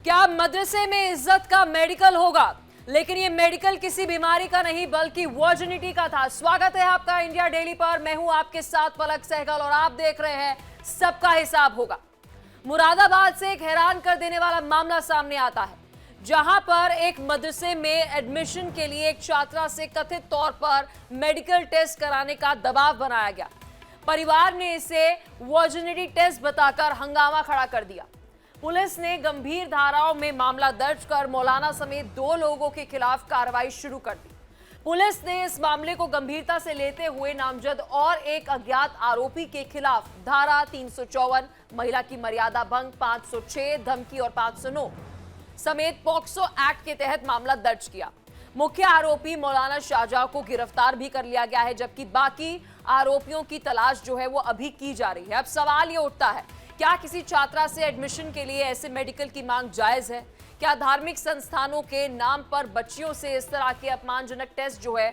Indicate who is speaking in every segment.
Speaker 1: क्या मदरसे में इज्जत का मेडिकल होगा? लेकिन ये मेडिकल किसी बीमारी का नहीं बल्कि वर्जिनिटी का था। स्वागत है आपका इंडिया डेली पर। मैं हूं आपके साथ पलक सहगल और आप देख रहे हैं सबका हिसाब होगा। मुरादाबाद से एक हैरान कर देने वाला मामला सामने आता है, जहां पर एक मदरसे में एडमिशन के लिए एक छात्रा से कथित तौर पर मेडिकल टेस्ट कराने का दबाव बनाया गया। परिवार ने इसे वर्जिनिटी टेस्ट बताकर हंगामा खड़ा कर दिया। पुलिस ने गंभीर धाराओं में मामला दर्ज कर मौलाना समेत 2 लोगों के खिलाफ कार्रवाई शुरू कर दी। पुलिस ने इस मामले को गंभीरता से लेते हुए नामजद और एक अज्ञात आरोपी के खिलाफ धारा 354, महिला की मर्यादा भंग, 506, धमकी और 509 समेत पॉक्सो एक्ट के तहत मामला दर्ज किया। मुख्य आरोपी मौलाना शाहजहां को गिरफ्तार भी कर लिया गया है, जबकि बाकी आरोपियों की तलाश जो है वो अभी की जा रही है। अब सवाल ये उठता है, क्या किसी छात्रा से एडमिशन के लिए ऐसे मेडिकल की मांग जायज है? क्या धार्मिक संस्थानों के नाम पर बच्चियों से इस तरह के अपमानजनक टेस्ट जो है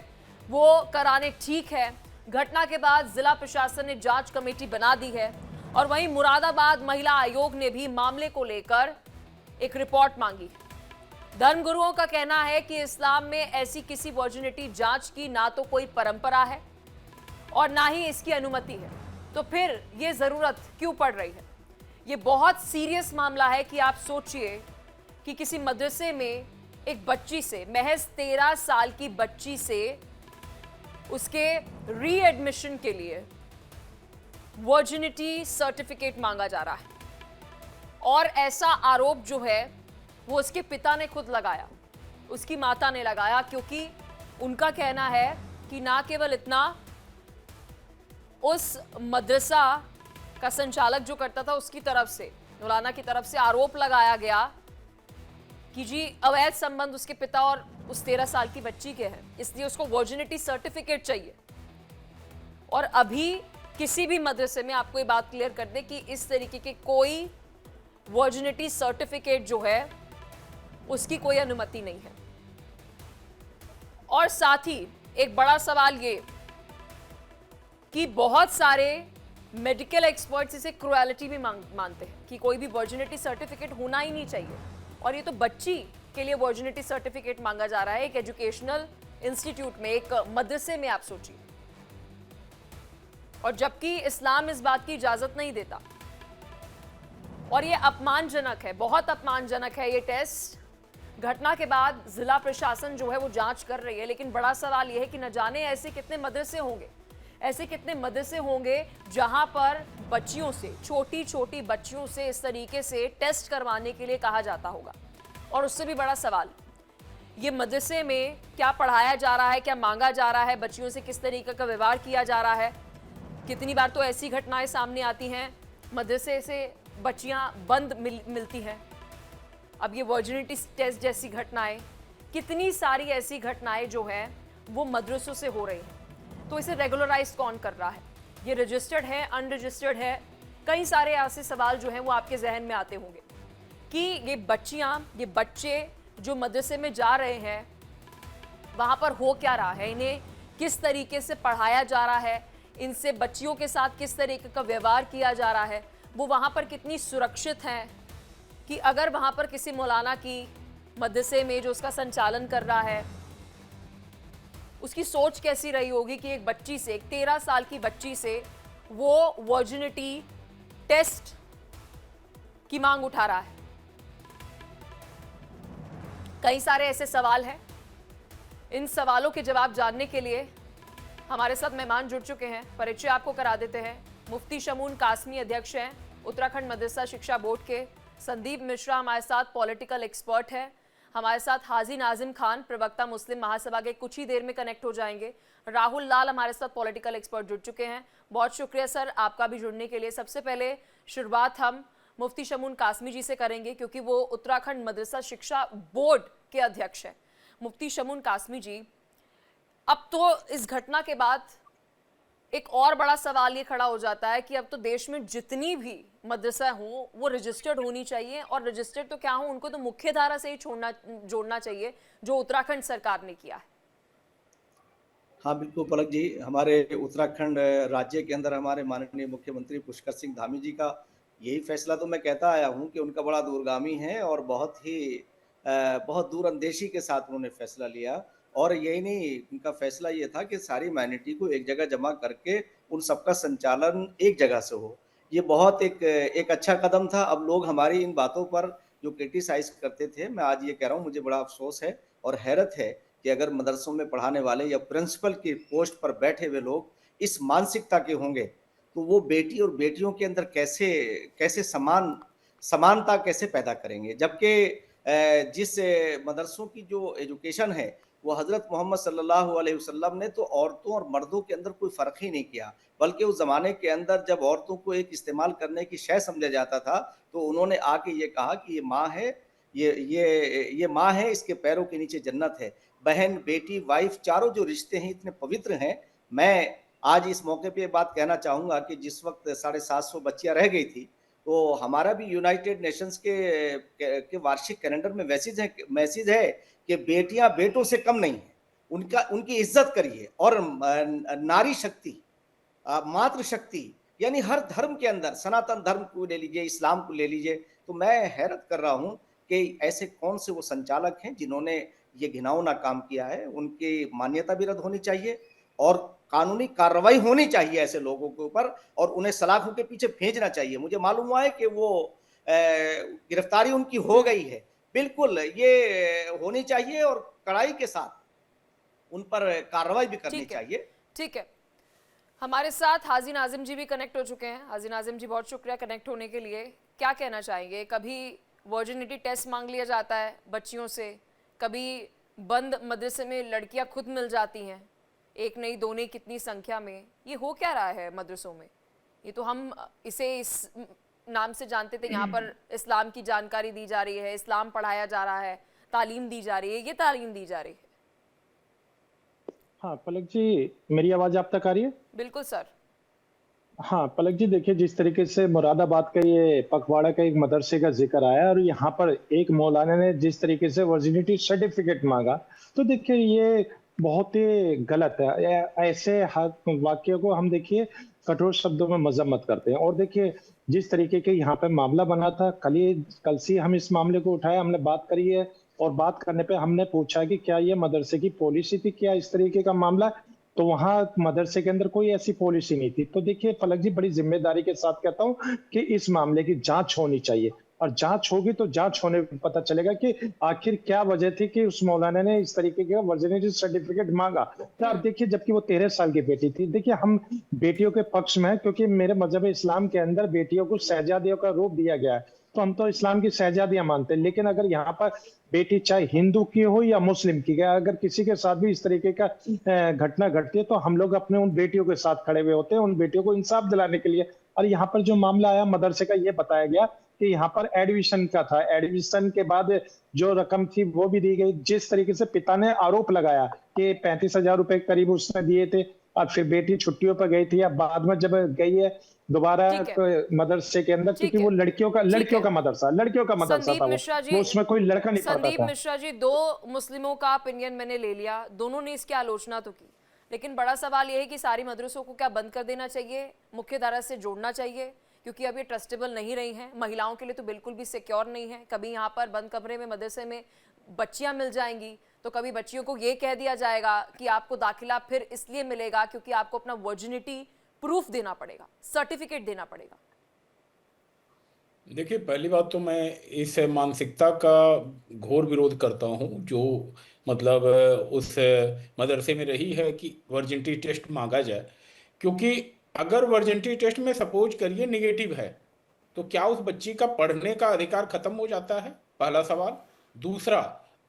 Speaker 1: वो कराने ठीक है? घटना के बाद जिला प्रशासन ने जांच कमेटी बना दी है और वहीं मुरादाबाद महिला आयोग ने भी मामले को लेकर एक रिपोर्ट मांगी। धर्मगुरुओं का कहना है कि इस्लाम में ऐसी किसी वर्जिनिटी जांच की ना तो कोई परंपरा है और ना ही इसकी अनुमति है, तो फिर ये जरूरत क्यों पड़ रही है? ये बहुत सीरियस मामला है कि आप सोचिए कि किसी मदरसे में एक बच्ची से, महज 13 साल की बच्ची से उसके रीएडमिशन के लिए वर्जिनिटी सर्टिफिकेट मांगा जा रहा है और ऐसा आरोप जो है वो उसके पिता ने खुद लगाया, उसकी माता ने लगाया, क्योंकि उनका कहना है कि ना केवल इतना, उस मदरसा का संचालक जो करता था उसकी तरफ से, मौलाना की तरफ से आरोप लगाया गया कि जी अवैध संबंध उसके पिता और उस 13 साल की बच्ची के हैं, इसलिए उसको वर्जिनिटी सर्टिफिकेट चाहिए। और अभी किसी भी मदरसे में, आपको ये बात क्लियर कर दे कि इस तरीके के कोई वर्जिनिटी सर्टिफिकेट जो है उसकी कोई अनुमति नहीं है। और साथ ही एक बड़ा सवाल ये कि बहुत सारे मेडिकल एक्सपर्ट्स इसे क्रुएलिटी भी मानते हैं कि कोई भी वर्जिनिटी सर्टिफिकेट होना ही नहीं चाहिए, और ये तो बच्ची के लिए वर्जिनिटी सर्टिफिकेट मांगा जा रहा है एक एजुकेशनल इंस्टीट्यूट में, एक मदरसे में, आप सोचिए। और जबकि इस्लाम इस बात की इजाजत नहीं देता। और ये अपमानजनक है, बहुत अपमानजनक है ये टेस्ट। घटना के बाद जिला प्रशासन जो है वो जांच कर रही है, लेकिन बड़ा सवाल यह है कि न जाने ऐसे कितने मदरसे होंगे, ऐसे कितने मदरसे होंगे जहां पर बच्चियों से, छोटी छोटी बच्चियों से इस तरीके से टेस्ट करवाने के लिए कहा जाता होगा। और उससे भी बड़ा सवाल, ये मदरसे में क्या पढ़ाया जा रहा है, क्या मांगा जा रहा है, बच्चियों से किस तरीके का व्यवहार किया जा रहा है। कितनी बार तो ऐसी घटनाएं सामने आती हैं, मदरसे से बच्चियां बंद मिलती हैं। अब ये वर्जिनिटी टेस्ट जैसी घटनाएं, कितनी सारी ऐसी घटनाएं जो हैं वो मदरसों से हो रही हैं। तो इसे रेगुलराइज कौन कर रहा है? ये रजिस्टर्ड है, अनरजिस्टर्ड है? कई सारे ऐसे सवाल जो हैं वो आपके जहन में आते होंगे कि ये बच्चियां, ये बच्चे जो मदरसे में जा रहे हैं वहां पर हो क्या रहा है, इन्हें किस तरीके से पढ़ाया जा रहा है, इनसे बच्चियों के साथ किस तरीके का व्यवहार किया जा रहा है, वो वहां पर कितनी सुरक्षित हैं, कि अगर वहां पर किसी मौलाना की मदरसे में जो उसका संचालन कर रहा है उसकी सोच कैसी रही होगी कि एक बच्ची से, एक 13 साल की बच्ची से वो वर्जिनिटी टेस्ट की मांग उठा रहा है। कई सारे ऐसे सवाल हैं। इन सवालों के जवाब जानने के लिए हमारे साथ मेहमान जुड़ चुके हैं। परिचय आपको करा देते हैं। मुफ्ती शमून कासमी अध्यक्ष हैं उत्तराखंड मदरसा शिक्षा बोर्ड के। संदीप मिश्रा हमारे साथ पॉलिटिकल एक्सपर्ट है। हमारे साथ हाजी नाजिम खान, प्रवक्ता मुस्लिम महासभा के, कुछ ही देर में कनेक्ट हो जाएंगे। राहुल लाल हमारे साथ पॉलिटिकल एक्सपर्ट जुड़ चुके हैं। बहुत शुक्रिया सर आपका भी जुड़ने के लिए। सबसे पहले शुरुआत हम मुफ्ती शमून कासमी जी से करेंगे, क्योंकि वो उत्तराखंड मदरसा शिक्षा बोर्ड के अध्यक्ष हैं। मुफ्ती शमून कासमी जी, अब तो इस घटना के बाद एक और बड़ा सवाल ये खड़ा हो जाता है कि अब तो देश में जितनी भी मदरसा हो वो रजिस्टर्ड होनी चाहिए, और रजिस्टर्ड तो क्या हो, उनको तो मुख्य धारा से ही जोड़ना चाहिए, जो उत्तराखंड सरकार ने किया है।
Speaker 2: हाँ बिल्कुल पलक जी, हमारे उत्तराखंड राज्य के अंदर हमारे माननीय मुख्यमंत्री पुष्कर सिंह धामी जी का यही फैसला तो मैं कहता आया हूँ कि उनका बड़ा दूरगामी है और बहुत दूरअंदेशी के साथ उन्होंने फैसला लिया और यही नहीं, उनका फैसला ये था कि सारी ह्यूमैनिटी को एक जगह जमा करके उन सबका संचालन एक जगह से हो। ये बहुत एक अच्छा कदम था। अब लोग हमारी इन बातों पर जो क्रिटिसाइज़ करते थे, मैं आज ये कह रहा हूँ मुझे बड़ा अफ़सोस है और हैरत है कि अगर मदरसों में पढ़ाने वाले या प्रिंसिपल की पोस्ट पर बैठे हुए लोग इस मानसिकता के होंगे, तो वो बेटी और बेटियों के अंदर कैसे कैसे समानता कैसे पैदा करेंगे? जबकि जिस मदरसों की जो एजुकेशन है, वो हज़रत मोहम्मद सल्लल्लाहु अलैहि वसल्लम ने तो औरतों और मर्दों के अंदर कोई फ़र्क ही नहीं किया, बल्कि उस ज़माने के अंदर जब औरतों को एक इस्तेमाल करने की शय समझा जाता था, तो उन्होंने आके ये कहा कि ये माँ है, ये माँ है, इसके पैरों के नीचे जन्नत है। बहन, बेटी, वाइफ़ चारों जो रिश्ते हैं इतने पवित्र हैं। मैं आज इस मौके पे ये बात कहना चाहूँगा कि जिस वक़्त 750 बच्चियाँ रह गई थी, तो हमारा भी यूनाइटेड नेशंस के वार्षिक कैलेंडर में मैसेज है कि बेटियाँ बेटों से कम नहीं हैं। उनकी इज़्ज़त करिए और नारी शक्ति मातृशक्ति यानी हर धर्म के अंदर सनातन धर्म को ले लीजिए, इस्लाम को ले लीजिए, तो मैं हैरत कर रहा हूँ कि ऐसे कौन से वो संचालक हैं जिन्होंने ये घिनौना काम किया है। उनकी मान्यता भी रद्द होनी चाहिए और कानूनी कार्रवाई होनी चाहिए ऐसे लोगों के ऊपर और उन्हें सलाखों के पीछे भेजना चाहिए। मुझे मालूम हुआ है कि वो गिरफ्तारी उनकी हो गई है। बिल्कुल, ये होनी चाहिए और कड़ाई के साथ उन पर कार्रवाई भी करनी
Speaker 1: ठीक है,
Speaker 2: चाहिए।
Speaker 1: ठीक है। हमारे साथ हाजी नाजिम जी भी कनेक्ट हो चुके हैं। हाजी नाजिम जी, बहुत शुक्रिया कनेक्ट होने के लिए। क्या कहना चाहेंगे? कभी वर्जिनिटी टेस्ट मांग लिया जाता है बच्चियों से, कभी बंद मदरसे में लड़कियां खुद मिल जाती हैं, एक नहीं दो नहीं कितनी संख्या में। ये हो क्या रहा है मदरसों में? ये तो हम इसे इस नाम से जानते थे, यहाँ पर इस्लाम की जानकारी दी जा रही है, इस्लाम पढ़ाया जा रहा है, तालीम दी जा रही है, ये तालीम दी जा रही है।
Speaker 3: हाँ पलक जी, मेरी आवाज आप तक आ रही है?
Speaker 1: बिल्कुल सर।
Speaker 3: हाँ पलक जी, देखिए जिस तरीके से मुरादाबाद का ये पखवाड़ा का एक मदरसे का जिक्र आया और यहाँ पर एक मौलाना ने जिस तरीके से वर्जिनिटी सर्टिफिकेट मांगा, तो देखिए ये बहुत ही गलत है। ऐसे वाक्यों को हम देखिए कठोर शब्दों में मजम्मत करते हैं। और देखिए जिस तरीके के यहाँ पे मामला बना था, कल से हम इस मामले को उठाया, हमने बात करी है और बात करने पे हमने पूछा कि क्या ये मदरसे की पॉलिसी थी, क्या इस तरीके का मामला, तो वहां मदरसे के अंदर कोई ऐसी पॉलिसी नहीं थी। तो देखिए पलक जी, बड़ी जिम्मेदारी के साथ कहता हूँ कि इस मामले की जांच होनी चाहिए और जांच होगी तो जांच होने पे पता चलेगा कि आखिर क्या वजह थी कि उस मौलाना ने इस तरीके का वर्जिनिटी सर्टिफिकेट मांगा। तो आप देखिए, जबकि वो 13 साल की बेटी थी। देखिए हम बेटियों के पक्ष में हैं, क्योंकि मेरे मजहब इस्लाम के अंदर बेटियों को शहजादियों का रूप दिया गया है, तो हम तो इस्लाम की शहजादियां मानते हैं। लेकिन अगर यहाँ पर बेटी चाहे हिंदू की हो या मुस्लिम की, अगर किसी के साथ भी इस तरीके का घटना घटती है तो हम लोग अपने उन बेटियों के साथ खड़े हुए होते हैं, उन बेटियों को इंसाफ दिलाने के लिए। और यहाँ पर जो मामला आया मदरसे का, ये बताया गया कि यहाँ पर एडमिशन का था, एडमिशन के बाद जो रकम थी वो भी दी गई। जिस तरीके से पिता ने आरोप लगाया कि 35,000 रुपए करीब उसने दिए थे, और फिर बेटी छुट्टियों पर गई थी, अब बाद में जब गई है दोबारा मदरसे के अंदर, क्योंकि वो लड़कियों का मदरसा था, वो उसमें कोई लड़का नहीं पढ़ता था।
Speaker 1: संदीप मिश्रा जी, दो मुस्लिमों का ओपिनियन मैंने ले लिया, दोनों ने इसकी आलोचना तो की, लेकिन बड़ा सवाल यह है कि सारी मदरसों को क्या बंद कर देना चाहिए, मुख्य धारा से जोड़ना चाहिए, क्योंकि अब ये ट्रस्टेबल नहीं रही हैं, महिलाओं के लिए तो बिल्कुल भी सिक्योर नहीं है। कभी यहाँ पर बंद कमरे में मदरसे में बच्चियां मिल जाएंगी, तो कभी बच्चियों को ये कह दिया जाएगा कि आपको दाखिला फिर इसलिए मिलेगा क्योंकि आपको अपना वर्जिनिटी प्रूफ देना पड़ेगा, सर्टिफिकेट देना पड़ेगा।
Speaker 4: देखिए, पहली बात तो मैं इस मानसिकता का घोर विरोध करता हूं जो मतलब उस मदरसे में रही है कि वर्जिनिटी टेस्ट मांगा जाए, क्योंकि अगर वर्जिनिटी टेस्ट में सपोज करिए निगेटिव है तो क्या उस बच्ची का पढ़ने का अधिकार खत्म हो जाता है? पहला सवाल। दूसरा,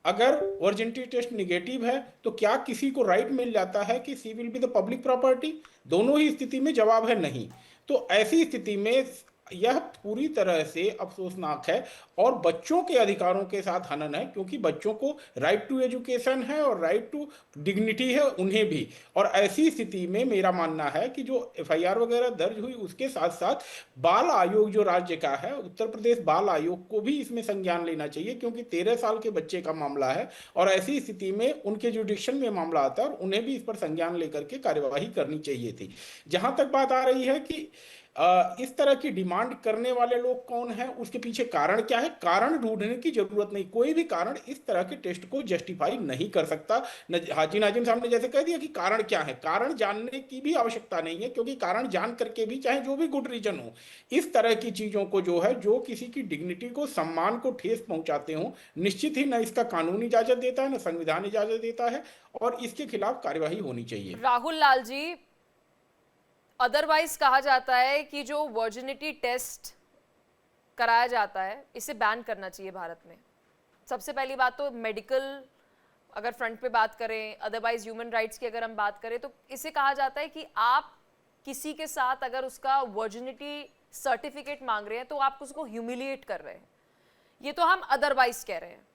Speaker 4: अगर वर्जिनिटी टेस्ट निगेटिव है तो क्या किसी को राइट मिल जाता है कि C will be the public property? दोनों ही स्थिति में जवाब है नहीं। तो ऐसी स्थिति में यह पूरी तरह से अफसोसनाक है और बच्चों के अधिकारों के साथ हनन है, क्योंकि बच्चों को राइट टू एजुकेशन है और राइट टू डिग्निटी है उन्हें भी। और ऐसी स्थिति में मेरा मानना है कि जो एफआईआर वगैरह दर्ज हुई उसके साथ साथ बाल आयोग जो राज्य का है, उत्तर प्रदेश बाल आयोग को भी इसमें संज्ञान लेना चाहिए, क्योंकि 13 साल के बच्चे का मामला है और ऐसी स्थिति में उनके जुडिक्शन में मामला आता है और उन्हें भी इस पर संज्ञान लेकर के कार्यवाही करनी चाहिए थी। जहां तक बात आ रही है कि इस तरह की डिमांड करने वाले लोग कौन हैं, उसके पीछे कारण क्या है, कारण ढूंढने की जरूरत नहीं। कोई भी कारण इस तरह के टेस्ट को जस्टिफाई नहीं कर सकता। हाजी नाजिम साहब ने जैसे कह दिया कि कारण क्या है, कारण जानने की भी आवश्यकता नहीं है, क्योंकि कारण जान करके भी चाहे जो भी गुड रीजन हो, इस तरह की चीजों को जो है, जो किसी की डिग्निटी को, सम्मान को ठेस पहुंचाते हो, निश्चित ही न इसका कानून इजाजत देता है, न संविधान इजाजत देता है, और इसके खिलाफ कार्यवाही होनी चाहिए।
Speaker 1: राहुल लाल जी, अदरवाइज कहा जाता है कि जो वर्जिनिटी टेस्ट कराया जाता है इसे बैन करना चाहिए भारत में। सबसे पहली बात तो मेडिकल अगर फ्रंट पे बात करें, अदरवाइज ह्यूमन राइट्स की अगर हम बात करें, तो इसे कहा जाता है कि आप किसी के साथ अगर उसका वर्जिनिटी सर्टिफिकेट मांग रहे हैं तो आप उसको ह्यूमिलिएट कर रहे हैं। ये तो हम अदरवाइज कह रहे हैं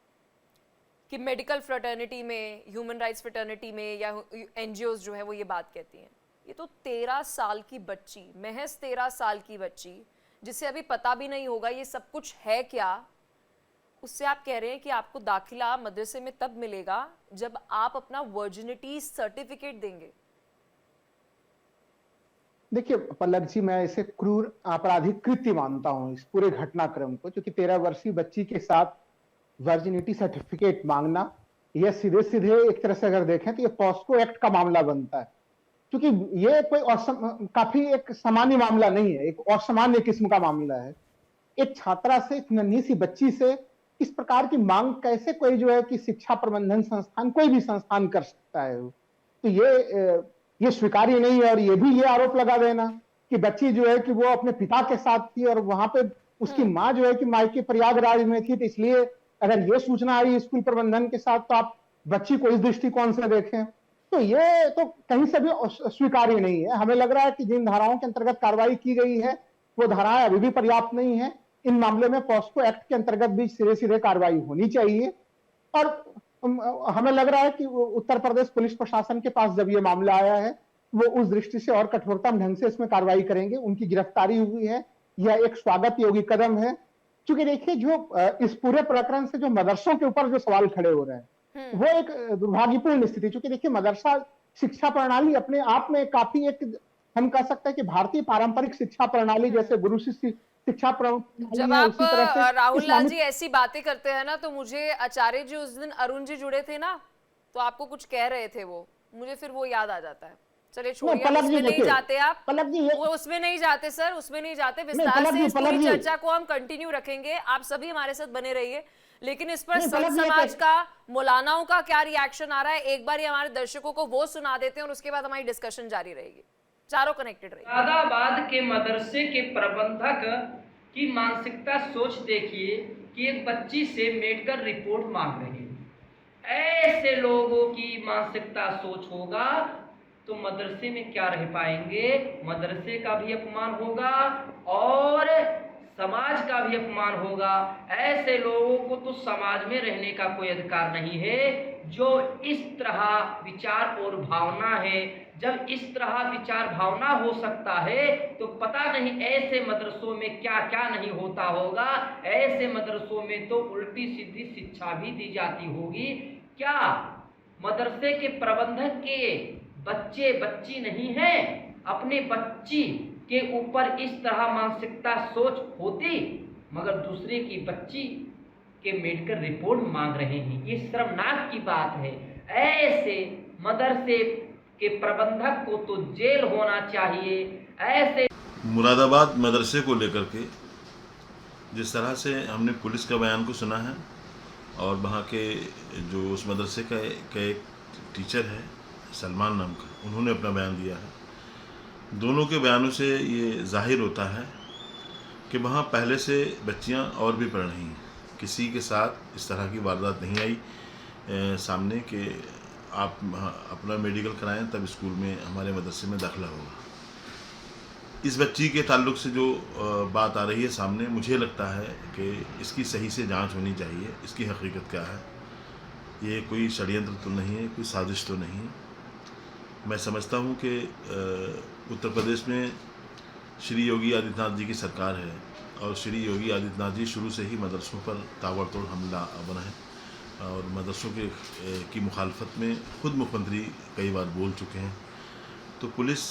Speaker 1: कि मेडिकल फ्रेटर्निटी में, ह्यूमन राइट्स फ्रेटर्निटी में या एनजीओज जो है वो ये बात कहती हैं। ये तो 13 साल की बच्ची, महज 13 साल की बच्ची, जिसे अभी पता भी नहीं होगा ये सब कुछ है क्या, उससे आप कह रहे हैं कि आपको दाखिला मदरसे में तब मिलेगा जब आप अपना वर्जिनिटी सर्टिफिकेट देंगे।
Speaker 5: देखिए पलक जी, मैं इसे क्रूर आपराधिक कृत्य मानता हूं इस पूरे घटनाक्रम को, क्योंकि 13 वर्षीय बच्ची के साथ वर्जिनिटी सर्टिफिकेट मांगना, यह सीधे सीधे एक तरह से अगर देखें तो ये पॉस्को एक्ट का मामला बनता है, क्योंकि ये कोई काफी एक सामान्य मामला नहीं है, एक असामान्य किस्म का मामला है। एक छात्रा से, एक नन्ही सी बच्ची से इस प्रकार की मांग कैसे कोई जो है कि शिक्षा प्रबंधन संस्थान, कोई भी संस्थान कर सकता है? तो ये स्वीकार्य नहीं है। और ये भी ये आरोप लगा देना कि बच्ची जो है कि वो अपने पिता के साथ थी और वहां पे उसकी माँ जो है कि मायके प्रयागराज में थी, तो इसलिए अगर ये सूचना आई स्कूल प्रबंधन के साथ तो आप बच्ची को इस दृष्टिकोण से देखें, तो ये तो कहीं से भी स्वीकार्य नहीं है। हमें लग रहा है कि जिन धाराओं के अंतर्गत कार्रवाई की गई है वो धाराएं अभी भी पर्याप्त नहीं है। इन मामले में पॉस्को एक्ट के अंतर्गत भी सीधे सीधे कार्रवाई होनी चाहिए। और हमें लग रहा है कि उत्तर प्रदेश पुलिस प्रशासन के पास जब ये मामला आया है, वो उस दृष्टि से और कठोरतम ढंग से इसमें कार्रवाई करेंगे। उनकी गिरफ्तारी हुई है, यह एक स्वागत योग्य कदम है। क्योंकि देखिए, जो इस पूरे प्रकरण से जो मदरसों के ऊपर जो सवाल खड़े हो रहे हैं वो एक दुर्भाग्यपूर्ण स्थिति। क्योंकि देखिए, मदरसा शिक्षा प्रणाली अपने आप में काफी एक, हम कह सकते हैं कि भारतीय पारंपरिक शिक्षा प्रणाली जैसे गुरु शिष्य शिक्षा प्रणाली,
Speaker 1: जब आप राहुल लाल जी ऐसी बातें करते हैं ना, तो मुझे आचार्य जी, उस दिन अरुण जी जुड़े थे ना, तो आपको कुछ कह रहे थे, वो मुझे फिर वो याद आ जाता है। चलिए छोड़िए, उसमें नहीं जाते आप, वो उसमें नहीं जाते सर, उसमें नहीं जाते। विस्तार से इस पूरी चर्चा को हम कंटिन्यू रखेंगे, आप सभी हमारे साथ बने रहिए। लेकिन इस पर संत समाज का, मौलानाओं का क्या रिएक्शन आ रहा है, एक बार हमारे दर्शकों को वो सुना देते हैं और उसके बाद हमारी डिस्कशन जारी रहेगी। चारों कनेक्टेड रहिए।
Speaker 6: मुरादाबाद के मदरसे के प्रबंधक की मानसिकता सोच देखिए कि एक बच्ची से मेडिकल रिपोर्ट मांग रही है। ऐसे लोगों की मानसिकता सोच होगा तो मदरसे में क्या रह पाएंगे? मदरसे का भी अपमान होगा और समाज का भी अपमान होगा। ऐसे लोगों को तो समाज में रहने का कोई अधिकार नहीं है। जो इस तरह विचार और भावना है, जब इस तरह विचार भावना हो सकता है तो पता नहीं ऐसे मदरसों में क्या क्या नहीं होता होगा। ऐसे मदरसों में तो उल्टी सीधी शिक्षा भी दी जाती होगी। क्या मदरसे के प्रबंधक के बच्चे बच्ची नहीं है? अपने बच्ची के ऊपर इस तरह मानसिकता सोच होती, मगर दूसरे की बच्ची के मेडिकल रिपोर्ट मांग रहे हैं। ये शर्मनाक की बात है। ऐसे मदरसे के प्रबंधक को तो जेल होना चाहिए। ऐसे
Speaker 7: मुरादाबाद मदरसे को लेकर के जिस तरह से हमने पुलिस का बयान को सुना है और वहाँ के जो उस मदरसे का एक टीचर है सलमान नाम का, उन्होंने अपना बयान दिया है। दोनों के बयानों से ये जाहिर होता है कि वहाँ पहले से बच्चियाँ और भी पढ़ रही हैं। किसी के साथ इस तरह की वारदात नहीं आई सामने कि आप अपना मेडिकल कराएं तब स्कूल में, हमारे मदरसे में दाखिला होगा। इस बच्ची के ताल्लुक से जो बात आ रही है सामने, मुझे लगता है कि इसकी सही से जांच होनी चाहिए। इसकी हकीकत क्या है? ये कोई षड्यंत्र तो नहीं है, कोई साजिश तो नहीं है। मैं समझता हूँ कि उत्तर प्रदेश में श्री योगी आदित्यनाथ जी की सरकार है और श्री योगी आदित्यनाथ जी शुरू से ही मदरसों पर ताबड़तोड़ हमला बना है और मदरसों की मुखालफत में खुद मुख्यमंत्री कई बार बोल चुके हैं। तो पुलिस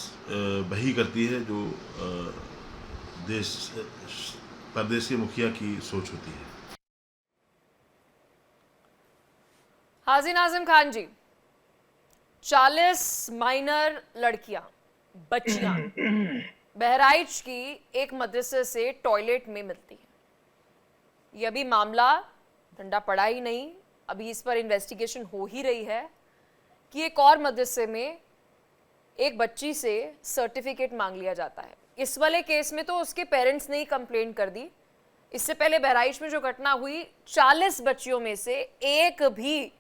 Speaker 7: वही करती है जो देश प्रदेश के मुखिया की सोच होती है।
Speaker 1: हाजी नाजिम खान जी, 40 माइनर लड़कियां, बच्चियां बहराइच की एक मदरसे से टॉयलेट में मिलती हैं। ये अभी मामला ठंडा पड़ा ही नहीं, अभी इस पर इन्वेस्टिगेशन हो ही रही है कि एक और मदरसे में एक बच्ची से सर्टिफिकेट मांग लिया जाता है। इस वाले केस में तो उसके पेरेंट्स ने ही कंप्लेंट कर दी। इससे पहले बहराइच में जो घटना हुई, 40 बच्चियों में से एक भी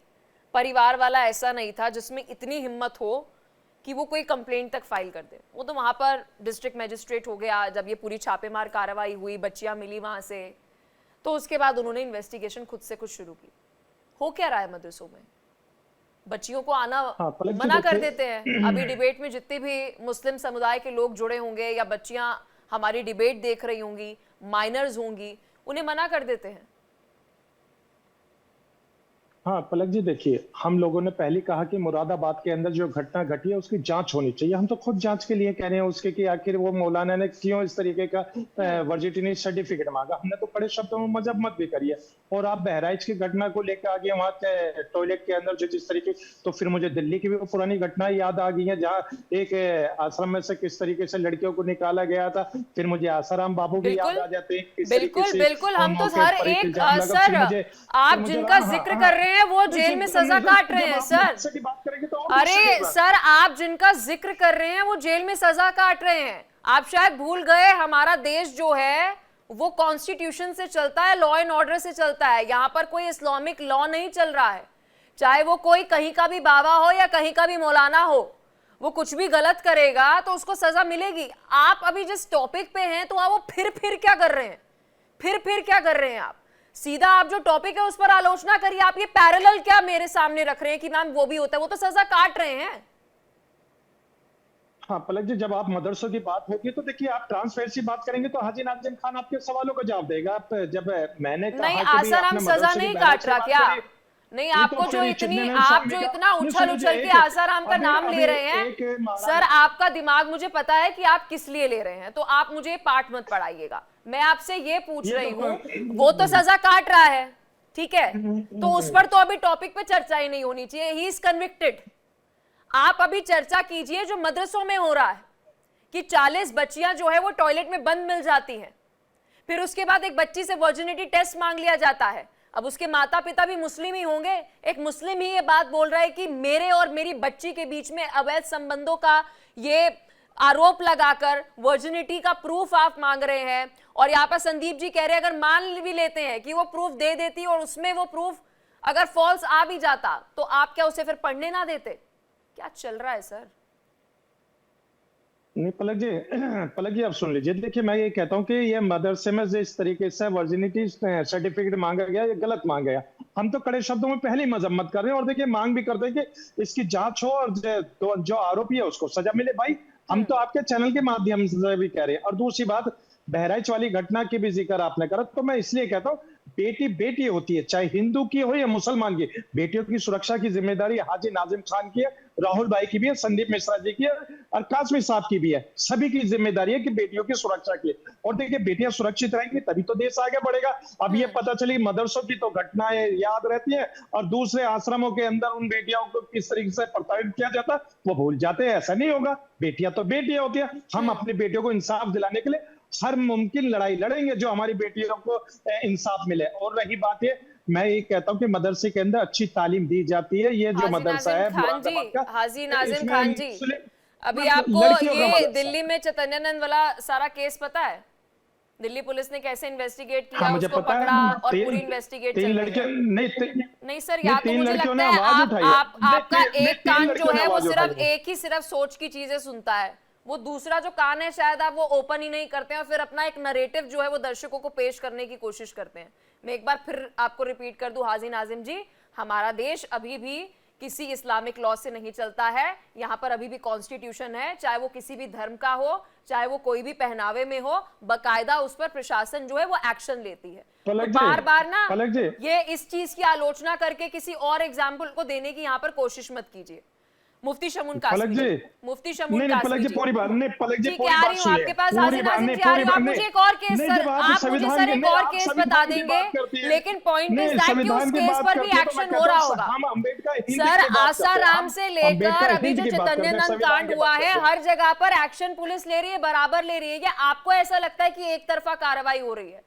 Speaker 1: परिवार वाला ऐसा नहीं था जिसमें इतनी हिम्मत हो कि वो कोई कंप्लेंट तक फाइल कर दे। वो तो वहां पर डिस्ट्रिक्ट मजिस्ट्रेट हो गया। जब ये पूरी छापेमार कार्रवाई हुई, बच्चियां मिली वहां से, तो उसके बाद उन्होंने इन्वेस्टिगेशन खुद से कुछ शुरू की। हो क्या रहा है मदरसों में? बच्चियों को आना मना कर देते हैं। अभी डिबेट में जितने भी मुस्लिम समुदाय के लोग जुड़े होंगे या बच्चियां हमारी डिबेट देख रही होंगी, माइनर्स होंगी, उन्हें मना कर देते हैं।
Speaker 3: हाँ पलक जी, देखिए हम लोगों ने पहले कहा कि मुरादाबाद के अंदर जो घटना घटी है उसकी जांच होनी चाहिए। हम तो खुद जांच के लिए कह रहे हैं उसके कि आखिर वो मौलाना ने क्यों इस तरीके का वर्जिनिटी सर्टिफिकेट मांगा। हमने तो बड़े शब्दों में मजम्मत भी करी है। और आप बहराइच की घटना को लेकर आगे वहाँ के टॉयलेट के अंदर जो जिस तरीके, तो फिर मुझे दिल्ली की भी वो पुरानी घटना याद आ गई है जहाँ एक आश्रम में से किस तरीके से लड़कियों को निकाला गया था। फिर मुझे आसाराम बाबू भी याद आ जाते हैं।
Speaker 1: बिल्कुल बिल्कुल, हम तो हर एक सर, आप जिनका जिक्र कर रहे हैं वो जेल में सजा काट रहे हैं सर। अरे सर, आप जिनका जिक्र कर रहे हैं वो जेल में सजा काट रहे हैं। आप शायद भूल गए, हमारा देश जो है वो कॉन्स्टिट्यूशन से चलता है, लॉ एंड ऑर्डर से चलता है। यहाँ पर कोई इस्लामिक लॉ नहीं चल रहा है। चाहे वो कोई कहीं का भी बाबा हो या कहीं का भी मौलाना हो, वो कुछ भी गलत करेगा तो उसको सजा मिलेगी। आप अभी जिस टॉपिक पे हैं तो आप वो फिर क्या कर रहे हैं? फिर क्या कर रहे हैं आप? सीधा आप जो टॉपिक है उस पर आलोचना करिए। आप ये पैरेलल क्या मेरे सामने रख रहे हैं कि मैम वो भी होता है? वो तो सजा काट रहे हैं।
Speaker 3: हाँ पलक जी, जब आप मदरसों की बात होगी तो देखिए, आप ट्रांसपेरेंसी बात करेंगे तो हाजी नाजिम खान आपके सवालों का जवाब देगा। आप जब मैंने कहा
Speaker 1: नहीं,
Speaker 3: कि
Speaker 1: आसाराम सजा नहीं काट रहा क्या? नहीं, आपको जो इतनी, आप जो इतना उछल के आसाराम का नाम ले रहे हैं सर, आपका दिमाग मुझे पता है कि आप किस लिए ले रहे हैं, तो आप मुझे पाठ मत पढ़ाइएगा। मैं आपसे ये पूछ रही हूँ, वो तो सजा काट रहा है, ठीक है, तो उस पर तो अभी टॉपिक पे चर्चा ही नहीं होनी चाहिए। He is convicted. आप अभी चर्चा कीजिए जो मदरसों में हो रहा है कि 40 बच्चियां जो है वो टॉयलेट में बंद मिल जाती हैं। फिर उसके बाद एक बच्ची से वर्जिनिटी टेस्ट मांग लिया जाता है। अब उसके माता पिता भी मुस्लिम ही होंगे। एक मुस्लिम ही ये बात बोल रहा है कि मेरे और मेरी बच्ची के बीच में अवैध संबंधों का ये आरोप लगाकर वर्जिनिटी का प्रूफ आप मांग रहे हैं। और यहाँ पर संदीप जी कह रहे हैं अगर मान भी लेते हैं कि वो प्रूफ दे देती और उसमें वो प्रूफ अगर फॉल्स आ भी जाता तो आप क्या उसे फिर पढ़ने ना देते? क्या चल रहा है सर?
Speaker 3: नहीं पलक जी आप सुन लीजिए। देखिए, मैं ये कहता हूँ कि ये मदरसे में जिस तरीके से वर्जिनिटी सर्टिफिकेट मांगा गया, ये गलत मांगा गया। हम तो कड़े शब्दों में पहले ही मजम्मत कर रहे हैं और देखिए मांग भी करते हैं कि इसकी जांच हो और जो आरोपी है उसको सजा मिले। भाई, हम तो आपके चैनल के माध्यम से भी कह रहे हैं। और दूसरी बात, बहराइच वाली घटना की भी जिक्र आपने करा, तो मैं इसलिए कहता हूँ बेटी बेटी होती है, चाहे हिंदू की हो या मुसलमान की। बेटियों की सुरक्षा की जिम्मेदारी हाजी नाजिम खान की है, राहुल भाई की भी है, संदीप मिश्रा जी की है और कासमी साहब की भी है। सभी की जिम्मेदारी है कि बेटियों की सुरक्षा की। और देखिए, बेटियां सुरक्षित रहेंगी तभी तो देश आगे बढ़ेगा। अब ये पता चली मदरसों की तो घटनाएं याद रहती है और दूसरे आश्रमों के अंदर उन बेटियों को किस तरीके से प्रताड़ित किया जाता वो भूल जाते हैं। ऐसा नहीं होगा। बेटियां तो बेटियां होती है। हम अपनी बेटियों को इंसाफ दिलाने के लिए हर मुमकिन लड़ाई लड़ेंगे जो हमारी बेटियों को इंसाफ मिले। और रही बात ये, मैं ये कहता हूँ कि मदरसे के अंदर अच्छी तालीम दी जाती है। ये जो मदरसा है
Speaker 1: हाजी नाजिम खान जी, अभी आपको ये दिल्ली में चैतन्यानंद वाला सारा केस पता है? दिल्ली पुलिस ने कैसे इन्वेस्टिगेट किया,
Speaker 3: हाँ,
Speaker 1: उसको पकड़ा और पूरी इन्वेस्टिगेट चल रही है। नहीं सर, या तो मुझे लगता है आपका एक कान जो है वो सिर्फ सोच की चीजें सुनता है, वो दूसरा जो कान है शायद आप वो ओपन ही नहीं करते हैं और फिर अपना एक नरेटिव जो है वो दर्शकों को पेश करने की कोशिश करते हैं। मैं एक बार फिर आपको रिपीट कर दूं हाजी नाजिम जी, हमारा देश अभी भी किसी इस्लामिक लॉ से नहीं चलता है। यहाँ पर अभी भी कॉन्स्टिट्यूशन है, चाहे वो किसी भी धर्म का हो, चाहे वो कोई भी पहनावे में हो, बकायदा उस पर प्रशासन जो है वो एक्शन लेती है। तो बार बार ना ये इस चीज की आलोचना करके किसी और एग्जाम्पल को देने की यहाँ पर कोशिश मत कीजिए। मुफ्ती शमून
Speaker 3: पलक
Speaker 1: कासमी
Speaker 3: जी,
Speaker 1: मुफ्ती शमून
Speaker 3: नहीं नहीं पलक
Speaker 1: कासमी
Speaker 3: जी
Speaker 1: जी
Speaker 3: पूरी बात नहीं, पलक जी
Speaker 1: ठीक
Speaker 3: पूरी
Speaker 1: है, आ
Speaker 3: बात
Speaker 1: रही हूँ
Speaker 3: सुनिए,
Speaker 1: आपके पास,
Speaker 3: पूरी
Speaker 1: हाजिर
Speaker 3: बात
Speaker 1: नाजिम
Speaker 3: नहीं,
Speaker 1: जी आ रही
Speaker 3: पूरी
Speaker 1: हूँ। आप
Speaker 3: बात
Speaker 1: मुझे
Speaker 3: नहीं,
Speaker 1: एक और केस
Speaker 3: नहीं,
Speaker 1: सर,
Speaker 3: जब आप
Speaker 1: आप मुझे
Speaker 3: संविधान
Speaker 1: सर
Speaker 3: के
Speaker 1: एक
Speaker 3: नहीं,
Speaker 1: और
Speaker 3: आप
Speaker 1: केस
Speaker 3: संविधान
Speaker 1: बता
Speaker 3: की
Speaker 1: देंगे,
Speaker 3: बात करती है,
Speaker 1: लेकिन पॉइंट
Speaker 3: नहीं
Speaker 1: इज दैट कि
Speaker 3: संविधान
Speaker 1: उस
Speaker 3: की
Speaker 1: केस
Speaker 3: बात
Speaker 1: पर भी
Speaker 3: करती है, तो मैं
Speaker 1: एक्शन हो
Speaker 3: कहता
Speaker 1: रहा
Speaker 3: हूँ
Speaker 1: होगा।
Speaker 3: हम अम्बेडकर हिंद
Speaker 1: सर
Speaker 3: की बात करते हैं,
Speaker 1: आसाराम
Speaker 3: हम
Speaker 1: से लेकर
Speaker 3: अम्बेडकर
Speaker 1: अभी
Speaker 3: हिंद
Speaker 1: जो
Speaker 3: की बात करते हैं,
Speaker 1: चैतन्यनंद
Speaker 3: संविधान
Speaker 1: कांड
Speaker 3: की
Speaker 1: हुआ
Speaker 3: बात
Speaker 1: है,
Speaker 3: करते हैं।
Speaker 1: हर जगह पर एक्शन पुलिस ले रही है, बराबर ले रही है, या आपको ऐसा लगता है कि एक तरफा कार्रवाई हो रही है?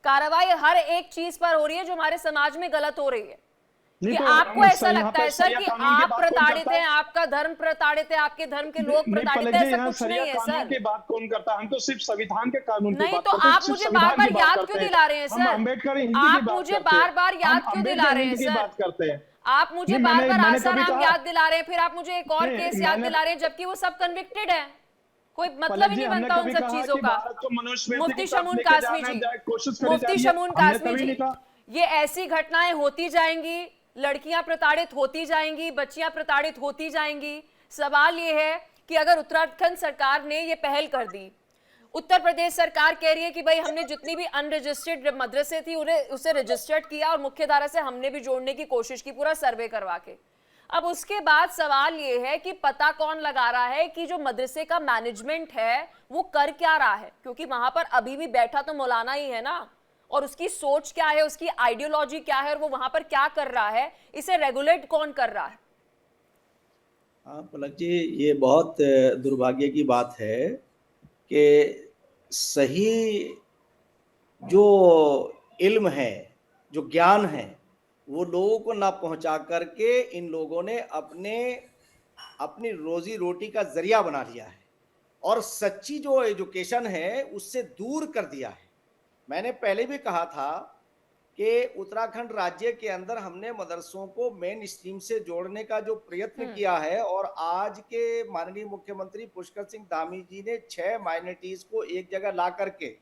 Speaker 1: कार्रवाई हर एक चीज पर हो रही है जो हमारे समाज में गलत हो रही है।
Speaker 3: नहीं
Speaker 1: कि
Speaker 3: तो
Speaker 1: आपको ऐसा
Speaker 3: यहाँ
Speaker 1: लगता
Speaker 3: पे
Speaker 1: है सर
Speaker 3: शरिया
Speaker 1: कि
Speaker 3: कानून की
Speaker 1: आप
Speaker 3: बात कौन
Speaker 1: प्रताड़ित
Speaker 3: करता
Speaker 1: हैं,
Speaker 3: है?
Speaker 1: आपका धर्म प्रताड़ित है, आपके धर्म के लोग
Speaker 3: नहीं
Speaker 1: प्रताड़ित
Speaker 3: पलक
Speaker 1: है,
Speaker 3: जी,
Speaker 1: ऐसा
Speaker 3: यहाँ
Speaker 1: कुछ
Speaker 3: शरिया
Speaker 1: नहीं है
Speaker 3: कानून
Speaker 1: सर।
Speaker 3: की बात कौन करता है? हम तो सिर्फ संविधान के कानून की
Speaker 1: नहीं
Speaker 3: बात
Speaker 1: तो
Speaker 3: करते हैं,
Speaker 1: आप
Speaker 3: सिर्फ
Speaker 1: मुझे बार
Speaker 3: संविधान
Speaker 1: बार
Speaker 3: की बात
Speaker 1: याद
Speaker 3: करते
Speaker 1: क्यों
Speaker 3: हैं।
Speaker 1: दिला रहे हैं
Speaker 3: हम
Speaker 1: सर?
Speaker 3: अम्बेडकर हिंद की
Speaker 1: आप
Speaker 3: बात
Speaker 1: मुझे
Speaker 3: करते हैं,
Speaker 1: बार बार
Speaker 3: हम
Speaker 1: याद क्यों दिला
Speaker 3: अम्बेडकर
Speaker 1: रहे हैं
Speaker 3: हिंद की
Speaker 1: सर?
Speaker 3: बात करते हैं।
Speaker 1: आप मुझे
Speaker 3: नहीं
Speaker 1: बार बार
Speaker 3: मैंने कभी
Speaker 1: आसाराम
Speaker 3: कहा
Speaker 1: याद दिला रहे हैं, फिर आप मुझे एक और
Speaker 3: नहीं,
Speaker 1: केस याद
Speaker 3: मैंने
Speaker 1: दिला रहे हैं, जबकि वो सब कन्विक्टेड है। कोई मतलब
Speaker 3: पलक
Speaker 1: ही
Speaker 3: जी
Speaker 1: नहीं
Speaker 3: हमने
Speaker 1: बनता उन
Speaker 3: कभी
Speaker 1: सब
Speaker 3: कहा
Speaker 1: चीजों
Speaker 3: कि
Speaker 1: का।
Speaker 3: भारत को मनुस्मृति की
Speaker 1: मुफ्ती
Speaker 3: तरफ
Speaker 1: शमून
Speaker 3: लेके
Speaker 1: कासमी
Speaker 3: जाना
Speaker 1: जी,
Speaker 3: जाए, कोशिश करी जा
Speaker 1: मुफ्ती
Speaker 3: रही है,
Speaker 1: शमून
Speaker 3: हमने
Speaker 1: कासमी
Speaker 3: कभी
Speaker 1: जी,
Speaker 3: नहीं कहा।
Speaker 1: ये ऐसी घटनाएं होती जाएंगी, लड़कियां प्रताड़ित होती जाएंगी, बच्चियां प्रताड़ित होती जाएंगी। सवाल ये है कि अगर उत्तराखंड सरकार ने ये पहल कर दी, उत्तर प्रदेश सरकार कह रही है कि भाई हमने जितनी भी अनरजिस्टर्ड मदरसे थी उन्हें उसे रजिस्टर्ड किया और मुख्यधारा से हमने भी जोड़ने की कोशिश की, पूरा सर्वे करवा के। अब उसके बाद सवाल ये है कि पता कौन लगा रहा है कि जो मदरसे का मैनेजमेंट है वो कर क्या रहा है, क्योंकि वहां पर अभी भी बैठा तो मौलाना ही है ना, और उसकी सोच क्या है, उसकी आइडियोलॉजी क्या है, और वो वहां पर क्या कर रहा है, इसे रेगुलेट कौन कर रहा है?
Speaker 2: हाँ पलक जी, ये बहुत दुर्भाग्य की बात है कि सही जो इल्म है, जो ज्ञान है, वो लोगों को ना पहुंचा करके इन लोगों ने अपनी रोजी रोटी का जरिया बना लिया है और सच्ची जो एजुकेशन है उससे दूर कर दिया है। मैंने पहले भी कहा था कि उत्तराखंड राज्य के अंदर हमने मदरसों को मेन स्ट्रीम से जोड़ने का जो प्रयत्न किया है, और आज के माननीय मुख्यमंत्री पुष्कर सिंह धामी जी ने 6 माइनॉरिटीज को एक जगह ला करके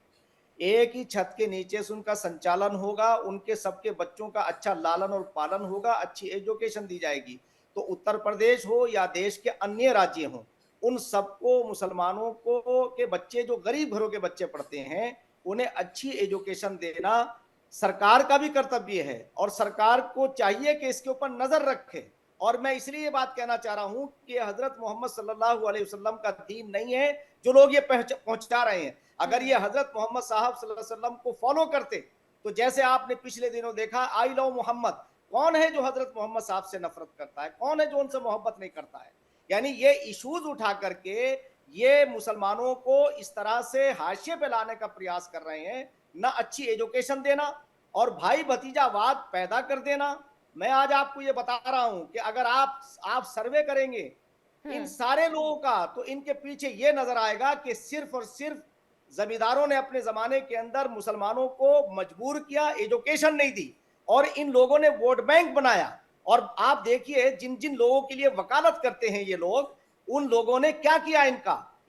Speaker 2: एक ही छत के नीचे से उनका संचालन होगा, उनके सबके बच्चों का अच्छा लालन और पालन होगा, अच्छी एजुकेशन दी जाएगी। तो उत्तर प्रदेश हो या देश के अन्य राज्य हों, उन सबको, मुसलमानों को के बच्चे जो गरीब घरों के बच्चे पढ़ते हैं, उन्हें अच्छी एजुकेशन देना सरकार का भी कर्तव्य है और सरकार को चाहिए कि इसके ऊपर नजर रखे। और मैं इसलिए ये बात कहना चाह रहा हूं कि हजरत मोहम्मद सल्लल्लाहु अलैहि वसल्लम का दीन नहीं है जो लोग ये पहुंचा रहे हैं। अगर ये हजरत मोहम्मद साहब सल्लल्लाहु अलैहि वसल्लम को फॉलो करते, तो जैसे आपने पिछले दिनों देखा, आई लव मोहम्मद, कौन है जो हजरत मोहम्मद साहब से नफरत करता है, कौन है जो उनसे मोहब्बत नहीं करता है? यानी ये इश्यूज उठा करके ये मुसलमानों को इस तरह से हाशिए पे लाने का प्रयास कर रहे हैं, ना अच्छी एजुकेशन देना और भाई भतीजावाद पैदा कर देना। मैं आज आपको ये बता रहा हूं कि अगर आप सर्वे करेंगे इन सारे लोगों का, तो इनके पीछे ये नजर आएगा कि सिर्फ और सिर्फ जमींदारों ने अपने जमाने के अंदर मुसलमानों को मजबूर किया, एजुकेशन नहीं दी, और इन लोगों ने वोट बैंक बनाया। और आप देखिए जिन जिन लोगों के लिए वकालत करते हैं ये लोग, उन लोगों ने क्या किया,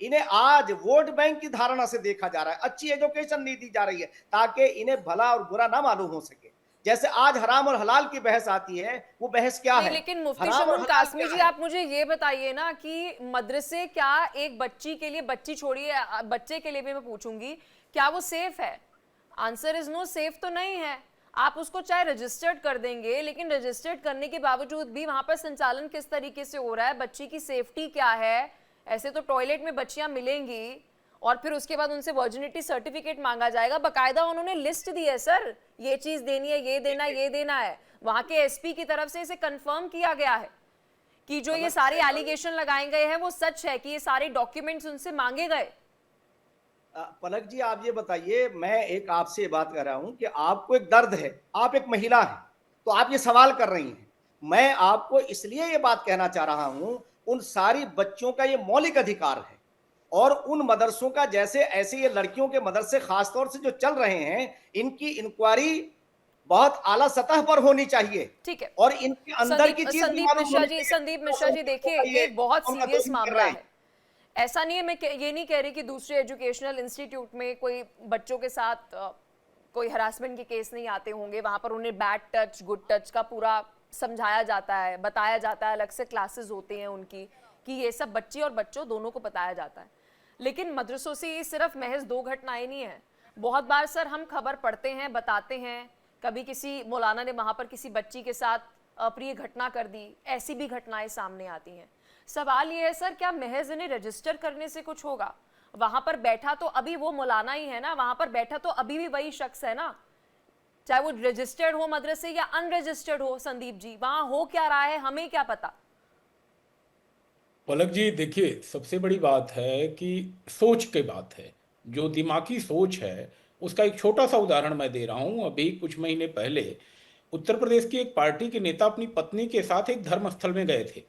Speaker 2: इन्हें आज वोट बैंक की धारणा से देखा जा रहा है, अच्छी एजुकेशन नहीं दी जा रही है ताकि इन्हें भला और बुरा ना मालूम हो सके। जैसे आज हराम और हलाल की बहस आती है, वो बहस क्या है?
Speaker 1: लेकिन मुफ्ती
Speaker 2: हराम और
Speaker 1: शमून
Speaker 2: हलाल
Speaker 1: कासमी
Speaker 2: क्या
Speaker 1: जी,
Speaker 2: है?
Speaker 1: आप मुझे ये बताइए ना कि मदरसे क्या एक बच्ची के लिए, बच्ची छोड़िए, बच्चे के लिए भी मैं पूछूंगी, क्या वो सेफ है? आंसर इज नो, सेफ तो नहीं है। आप उसको चाहे रजिस्टर्ड कर देंगे, लेकिन रजिस्टर्ड करने के बावजूद भी वहां पर संचालन किस तरीके से हो रहा है, बच्ची की सेफ्टी क्या है? ऐसे तो टॉयलेट में बच्चियां मिलेंगी और फिर उसके बाद उनसे वर्जिनिटी सर्टिफिकेट मांगा जाएगा। बकायदा उन्होंने लिस्ट दी है सर, ये चीज देनी है, ये देना, ये देना है। वहां के एसपी की तरफ से इसे कंफर्म किया गया है कि जो ये सारे एलिगेशन लगाए गए हैं वो सच है, कि ये सारे डॉक्यूमेंट्स उनसे मांगे गए।
Speaker 2: पलक जी, आप ये बताइए, मैं एक आपसे ये बात कर रहा हूं कि आपको एक दर्द है, आप एक महिला हैं, तो आप ये सवाल कर रही हैं। मैं आपको इसलिए ये बात कहना चाह रहा हूं, उन सारी बच्चों का ये मौलिक अधिकार है, और उन मदरसों का, जैसे ऐसे ये लड़कियों के मदरसे खासतौर से जो चल रहे हैं, इनकी इंक्वायरी बहुत आला सतह पर होनी चाहिए।
Speaker 1: ठीक है,
Speaker 2: और इनके अंदर की चीज
Speaker 1: संदीप मिश्रा जी देखिए, ये बहुत सीरियस मामला है। ऐसा नहीं है, मैं ये नहीं कह रही कि दूसरे एजुकेशनल इंस्टीट्यूट में कोई बच्चों के साथ कोई हरासमेंट के केस नहीं आते होंगे, वहां पर उन्हें बैड टच, गुड टच का पूरा समझाया जाता है, बताया जाता है, अलग से क्लासेस होते हैं उनकी, कि ये सब बच्ची और बच्चों दोनों को बताया जाता है। लेकिन मदरसों से ये सिर्फ महज 2 घटनाएं नहीं है। बहुत बार सर हम खबर पढ़ते हैं, बताते हैं, कभी किसी मौलाना ने वहां पर किसी बच्ची के साथ अप्रिय घटना कर दी, ऐसी भी घटनाएं सामने आती हैं। सवाल ये है सर, क्या महज इन्हें रजिस्टर करने से कुछ होगा? वहां पर बैठा तो अभी वो मौलाना ही है ना, वहां पर बैठा तो अभी भी वही शख्स है ना, चाहे वो रजिस्टर्ड हो मदरसे या अनरजिस्टर्ड हो। संदीप जी, वहां हो क्या रहा है हमें क्या पता?
Speaker 4: पलक जी देखिए, सबसे बड़ी बात है कि सोच की बात है, जो दिमागी सोच है उसका एक छोटा सा उदाहरण मैं दे रहा हूं। अभी कुछ महीने पहले उत्तर प्रदेश की एक पार्टी के नेता अपनी पत्नी के साथ एक धर्मस्थल में गए थे,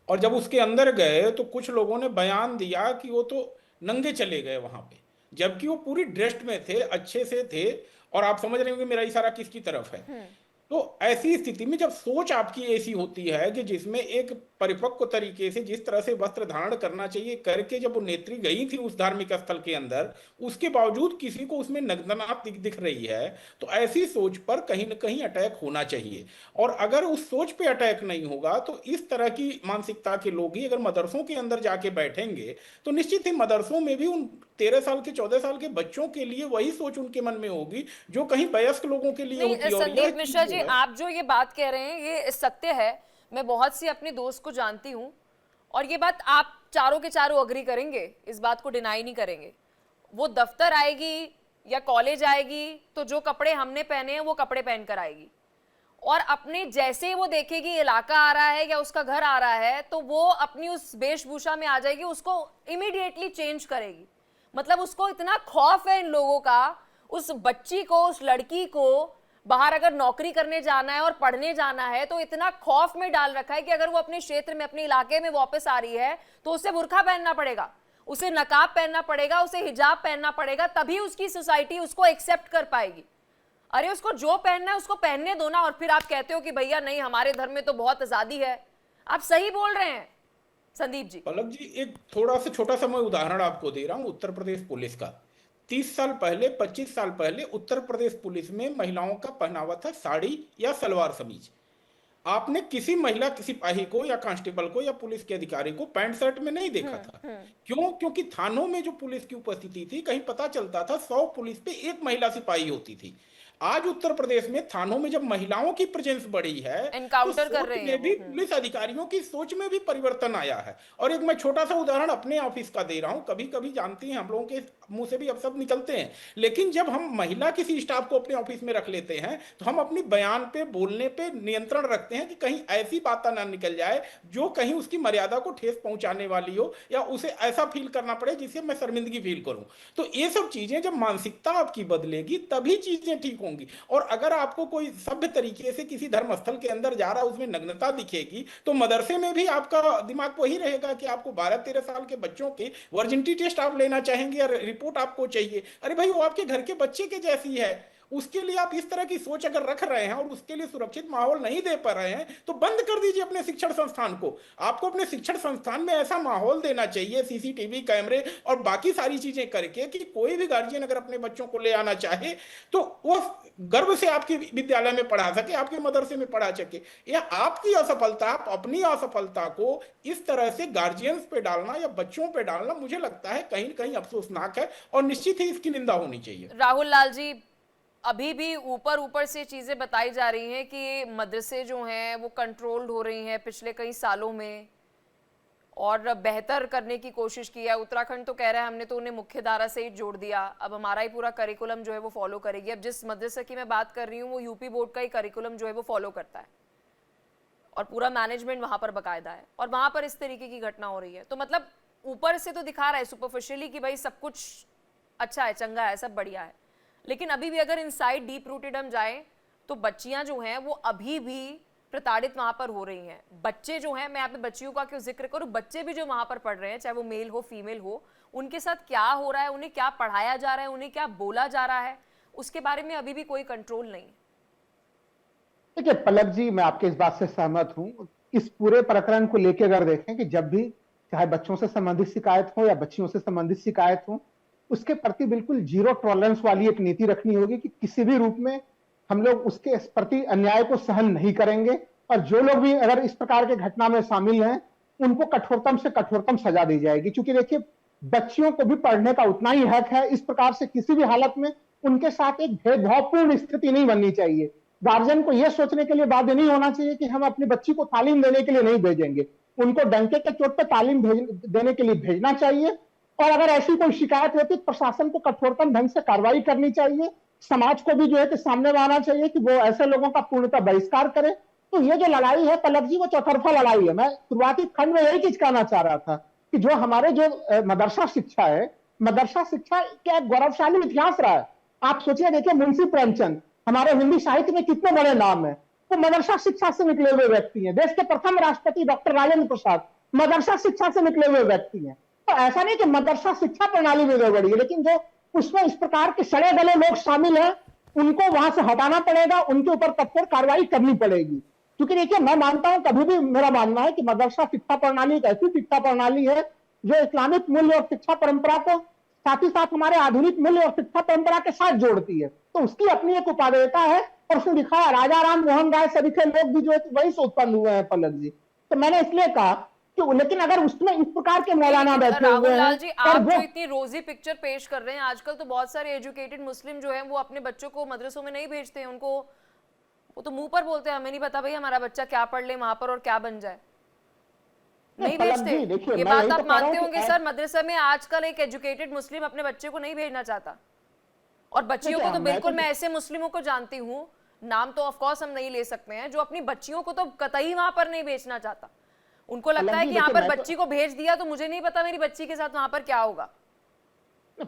Speaker 4: और जब उसके अंदर गए तो कुछ लोगों ने बयान दिया कि वो तो नंगे चले गए वहां पे, जबकि वो पूरी ड्रेस्ड में थे, अच्छे से थे। और आप समझ रहे होंगे मेरा इशारा किसकी तरफ है। तो ऐसी स्थिति में जब सोच आपकी ऐसी होती है कि जिसमें एक परिपक्व तरीके से जिस तरह से वस्त्र धारण करना चाहिए करके जब वो नेत्री गई थी उस धार्मिक स्थल के अंदर, उसके बावजूद किसी को उसमें नग्नता दिख रही है, तो ऐसी सोच पर कहीं ना कहीं अटैक होना चाहिए। और अगर उस सोच पे अटैक नहीं होगा तो इस तरह की मानसिकता के लोग ही अगर मदरसों के अंदर जाके बैठेंगे तो निश्चित ही मदरसों में भी उन 13 साल के 14 साल के बच्चों के लिए वही सोच उनके मन में होगी जो कहीं वयस्क लोगों के लिए
Speaker 1: नहीं
Speaker 4: होती है। और
Speaker 1: संदीप
Speaker 4: यह
Speaker 1: मिश्रा
Speaker 4: चीज
Speaker 1: जी,
Speaker 4: जो है,
Speaker 1: आप जो ये बात कह रहे हैं ये सत्य है। मैं बहुत सी अपने दोस्त को जानती हूँ और ये बात आप चारों के चारों अग्री करेंगे, इस बात को डिनाई नहीं करेंगे। वो दफ्तर आएगी या कॉलेज आएगी तो जो कपड़े हमने पहने हैं वो कपड़े पहन कर आएगी, और अपने जैसे ही वो देखेगी इलाका आ रहा है या उसका घर आ रहा है तो वो अपनी उस वेशभूषा में आ जाएगी, उसको इमीडिएटली चेंज करेगी। मतलब उसको इतना खौफ है इन लोगों का, उस बच्ची को, उस लड़की को बाहर अगर नौकरी करने जाना है और पढ़ने जाना है तो इतना खौफ में डाल रखा है कि अगर वो अपने क्षेत्र में, अपने इलाके में वापस आ रही है तो उसे बुर्का पहनना पड़ेगा, उसे नकाब पहनना पड़ेगा, उसे हिजाब पहनना पड़ेगा, तभी उसकी सोसाइटी उसको एक्सेप्ट कर पाएगी। अरे उसको जो पहनना है उसको पहनने दो ना। और फिर आप कहते हो कि भैया नहीं हमारे धर्म में तो बहुत आजादी है। आप सही बोल रहे हैं संदीप जी।
Speaker 4: पलक जी, एक थोड़ा सा छोटा सा मैं उदाहरण आपको दे रहा हूं उत्तर प्रदेश पुलिस का। 30 साल पहले, 25 साल पहले उत्तर प्रदेश पुलिस में महिलाओं का पहनावा था साड़ी या सलवार कमीज। आपने किसी महिला सिपाही को या कांस्टेबल को या पुलिस के अधिकारी को पैंट शर्ट में नहीं देखा था। क्यों? क्योंकि थानों में जो पुलिस की उपस्थिति थी, कहीं पता चलता था 100 पुलिस पे एक महिला सिपाही होती थी। आज उत्तर प्रदेश में थानों में जब महिलाओं की प्रेजेंस बढ़ी है तो
Speaker 1: एनकाउंटर कर
Speaker 4: सोच
Speaker 1: रहे हैं
Speaker 4: में भी, पुलिस अधिकारियों की सोच में भी परिवर्तन आया है। और एक मैं छोटा सा उदाहरण अपने ऑफिस का दे रहा हूं। कभी कभी जानती हैं हम लोगों के मुंह से भी अब सब निकलते हैं, लेकिन जब हम महिला किसी स्टाफ को अपने ऑफिस में रख लेते हैं तो हम अपनी बयान पे, बोलने पे नियंत्रण रखते हैं कि कहीं ऐसी बात ना निकल जाए जो कहीं उसकी मर्यादा को ठेस पहुंचाने वाली हो या उसे ऐसा फील करना पड़े जिससे मैं शर्मिंदगी फील करूं। तो ये सब चीजें जब मानसिकता आपकी बदलेगी तभी चीजें ठीक होंगी। और अगर आपको कोई सभ्य तरीके से किसी धर्मस्थल के अंदर जा रहा है, उसमें नग्नता दिखेगी, तो मदरसे में भी आपका दिमाग वही रहेगा कि आपको 12-13 साल के बच्चों के वर्जिनिटी टेस्ट आप लेना चाहेंगे या रिपोर्ट आपको चाहिए। अरे भाई, वो आपके घर के बच्चे के जैसी है, उसके लिए आप इस तरह की सोच अगर रख रहे हैं और उसके लिए सुरक्षित माहौल नहीं दे पा रहे हैं तो बंद कर दीजिए अपने शिक्षण संस्थान को। आपको अपने शिक्षण संस्थान में ऐसा माहौल देना चाहिए, सीसीटीवी कैमरे और बाकी सारी चीजें करके, कि कोई भी गार्जियन अगर अपने बच्चों को ले आना चाहे तो वो गर्व से आपके विद्यालय में पढ़ा सके, आपके मदरसे में पढ़ा सके। या आपकी असफलता, आप अपनी असफलता को इस तरह से गार्जियंस पे डालना या बच्चों पे डालना, मुझे लगता है कहीं कहीं अफसोसनाक है और निश्चित ही इसकी निंदा होनी चाहिए।
Speaker 1: राहुल लाल जी, अभी भी ऊपर ऊपर से चीजें बताई जा रही हैं कि मदरसे जो हैं वो कंट्रोल्ड हो रही हैं पिछले कई सालों में और बेहतर करने की कोशिश की है। उत्तराखंड तो कह रहा है हमने तो उन्हें मुख्य धारा से ही जोड़ दिया, अब हमारा ही पूरा करिकुलम जो है वो फॉलो करेगी। अब जिस मदरसे की मैं बात कर रही हूँ वो यूपी बोर्ड का ही करिकुलम जो है वो फॉलो करता है और पूरा मैनेजमेंट वहां पर बाकायदा है, और वहां पर इस तरीके की घटना हो रही है। तो मतलब ऊपर से तो दिखा रहा है सुपरफिशियली कि भाई सब कुछ अच्छा है, चंगा है, सब बढ़िया है, लेकिन अभी भी अगर इनसाइड डीप रूटेड हम जाएं तो बच्चियां जो हैं वो अभी भी प्रताड़ित वहां पर हो रही हैं। बच्चे जो हैं, मैं यहाँ पे बच्चियों का क्यों जिक्र करूं, बच्चे भी जो वहां पर पढ़ रहे हैं, चाहे वो मेल हो फीमेल हो, उनके साथ क्या हो रहा है, उन्हें क्या पढ़ाया जा रहा है, उन्हें क्या बोला जा रहा है, उसके बारे में अभी भी कोई कंट्रोल नहीं।
Speaker 5: देखिए पलक जी, मैं आपके इस बात से सहमत हूं। इस पूरे प्रकरण को लेकर अगर देखें कि जब भी चाहे बच्चों से संबंधित शिकायत हो या बच्चियों से संबंधित शिकायत हो, उसके प्रति बिल्कुल जीरो टॉलरेंस वाली एक नीति रखनी होगी कि किसी भी रूप में हम लोग उसके प्रति अन्याय को सहन नहीं करेंगे, और जो लोग भी अगर इस प्रकार के घटना में शामिल हैं उनको कठोरतम से कठोरतम सजा दी जाएगी। क्योंकि देखिए, बच्चियों को भी पढ़ने का उतना ही हक है। इस प्रकार से किसी भी हालत में उनके साथ एक भेदभावपूर्ण स्थिति नहीं बननी चाहिए। गार्जियन को यह सोचने के लिए बाध्य नहीं होना चाहिए कि हम अपनी बच्ची को तालीम देने के लिए नहीं भेजेंगे, उनको डंके के चोट पे तालीम देने के लिए भेजना चाहिए। और अगर ऐसी कोई शिकायत होती तो प्रशासन को कठोरतम ढंग से कार्रवाई करनी चाहिए, समाज को भी जो है कि सामने में आना चाहिए कि वो ऐसे लोगों का पूर्णतः बहिष्कार करे। तो ये जो लड़ाई है पलक जी, वो चौतरफा लड़ाई है। मैं शुरुआती खंड में यही चीज कहना चाह रहा था कि जो हमारे जो मदरसा शिक्षा है, मदरसा शिक्षा का एक गौरवशाली इतिहास रहा है। आप सोचिए, देखिए मुंशी प्रेमचंद हमारे हिंदी साहित्य में कितने बड़े नाम है, वो मदरसा शिक्षा से निकले हुए व्यक्ति हैं। देश के प्रथम राष्ट्रपति डॉक्टर राजेंद्र प्रसाद मदरसा शिक्षा से निकले हुए व्यक्ति हैं। तो ऐसा नहीं कि मदरसा शिक्षा प्रणाली में गड़बड़ी है, लेकिन जो उसमें इस प्रकार के सड़े गले लोग शामिल हैं उनको वहां से हटाना पड़ेगा, उनके ऊपर कठोर कार्रवाई करनी पड़ेगी। क्योंकि देखिए, मैं मानता हूं, कभी भी मेरा मानना है कि मदरसा शिक्षा प्रणाली एक ऐसी शिक्षा प्रणाली है जो इस्लामिक मूल्य और शिक्षा परंपरा को साथ ही साथ हमारे आधुनिक मूल्य और शिक्षा परंपरा के साथ जोड़ती है। तो उसकी अपनी एक उपादेयता है, और उसने दिखाया राजा राम मोहन राय से लिखे लोग भी जो है वही से उत्पन्न हुए हैं पलक जी। तो मैंने इसलिए कहा कि, लेकिन अगर उसमें इस प्रकार के मौलाना बैठे हुए
Speaker 1: राहुल
Speaker 5: हैं
Speaker 1: लाल जी,
Speaker 5: और
Speaker 1: आप
Speaker 5: वो
Speaker 1: जो इतनी रोजी पिक्चर पेश कर रहे हैं, आजकल तो बहुत सारे एजुकेटेड मुस्लिम जो हैं वो अपने बच्चों को मदरसों में नहीं भेजते हैं। उनको वो तो मुंह पर बोलते हैं, हमें नहीं पता भाई हमारा बच्चा क्या पढ़ ले वहां पर और क्या बन जाए, नहीं भेजते। ये बात आप मानते होंगे सर, मदरसा में आजकल एक एजुकेटेड मुस्लिम अपने बच्चे को नहीं भेजना चाहता। और बच्चियों को तो बिल्कुल, मैं ऐसे मुस्लिमों को जानती हूँ, नाम तो ऑफ कोर्स हम नहीं ले सकते हैं, जो अपनी बच्चियों को तो कतई वहां पर नहीं भेजना चाहता। उनको लगता है कि यहाँ पर बच्ची को भेज दिया तो मुझे नहीं पता मेरी बच्ची के साथ वहां पर क्या होगा।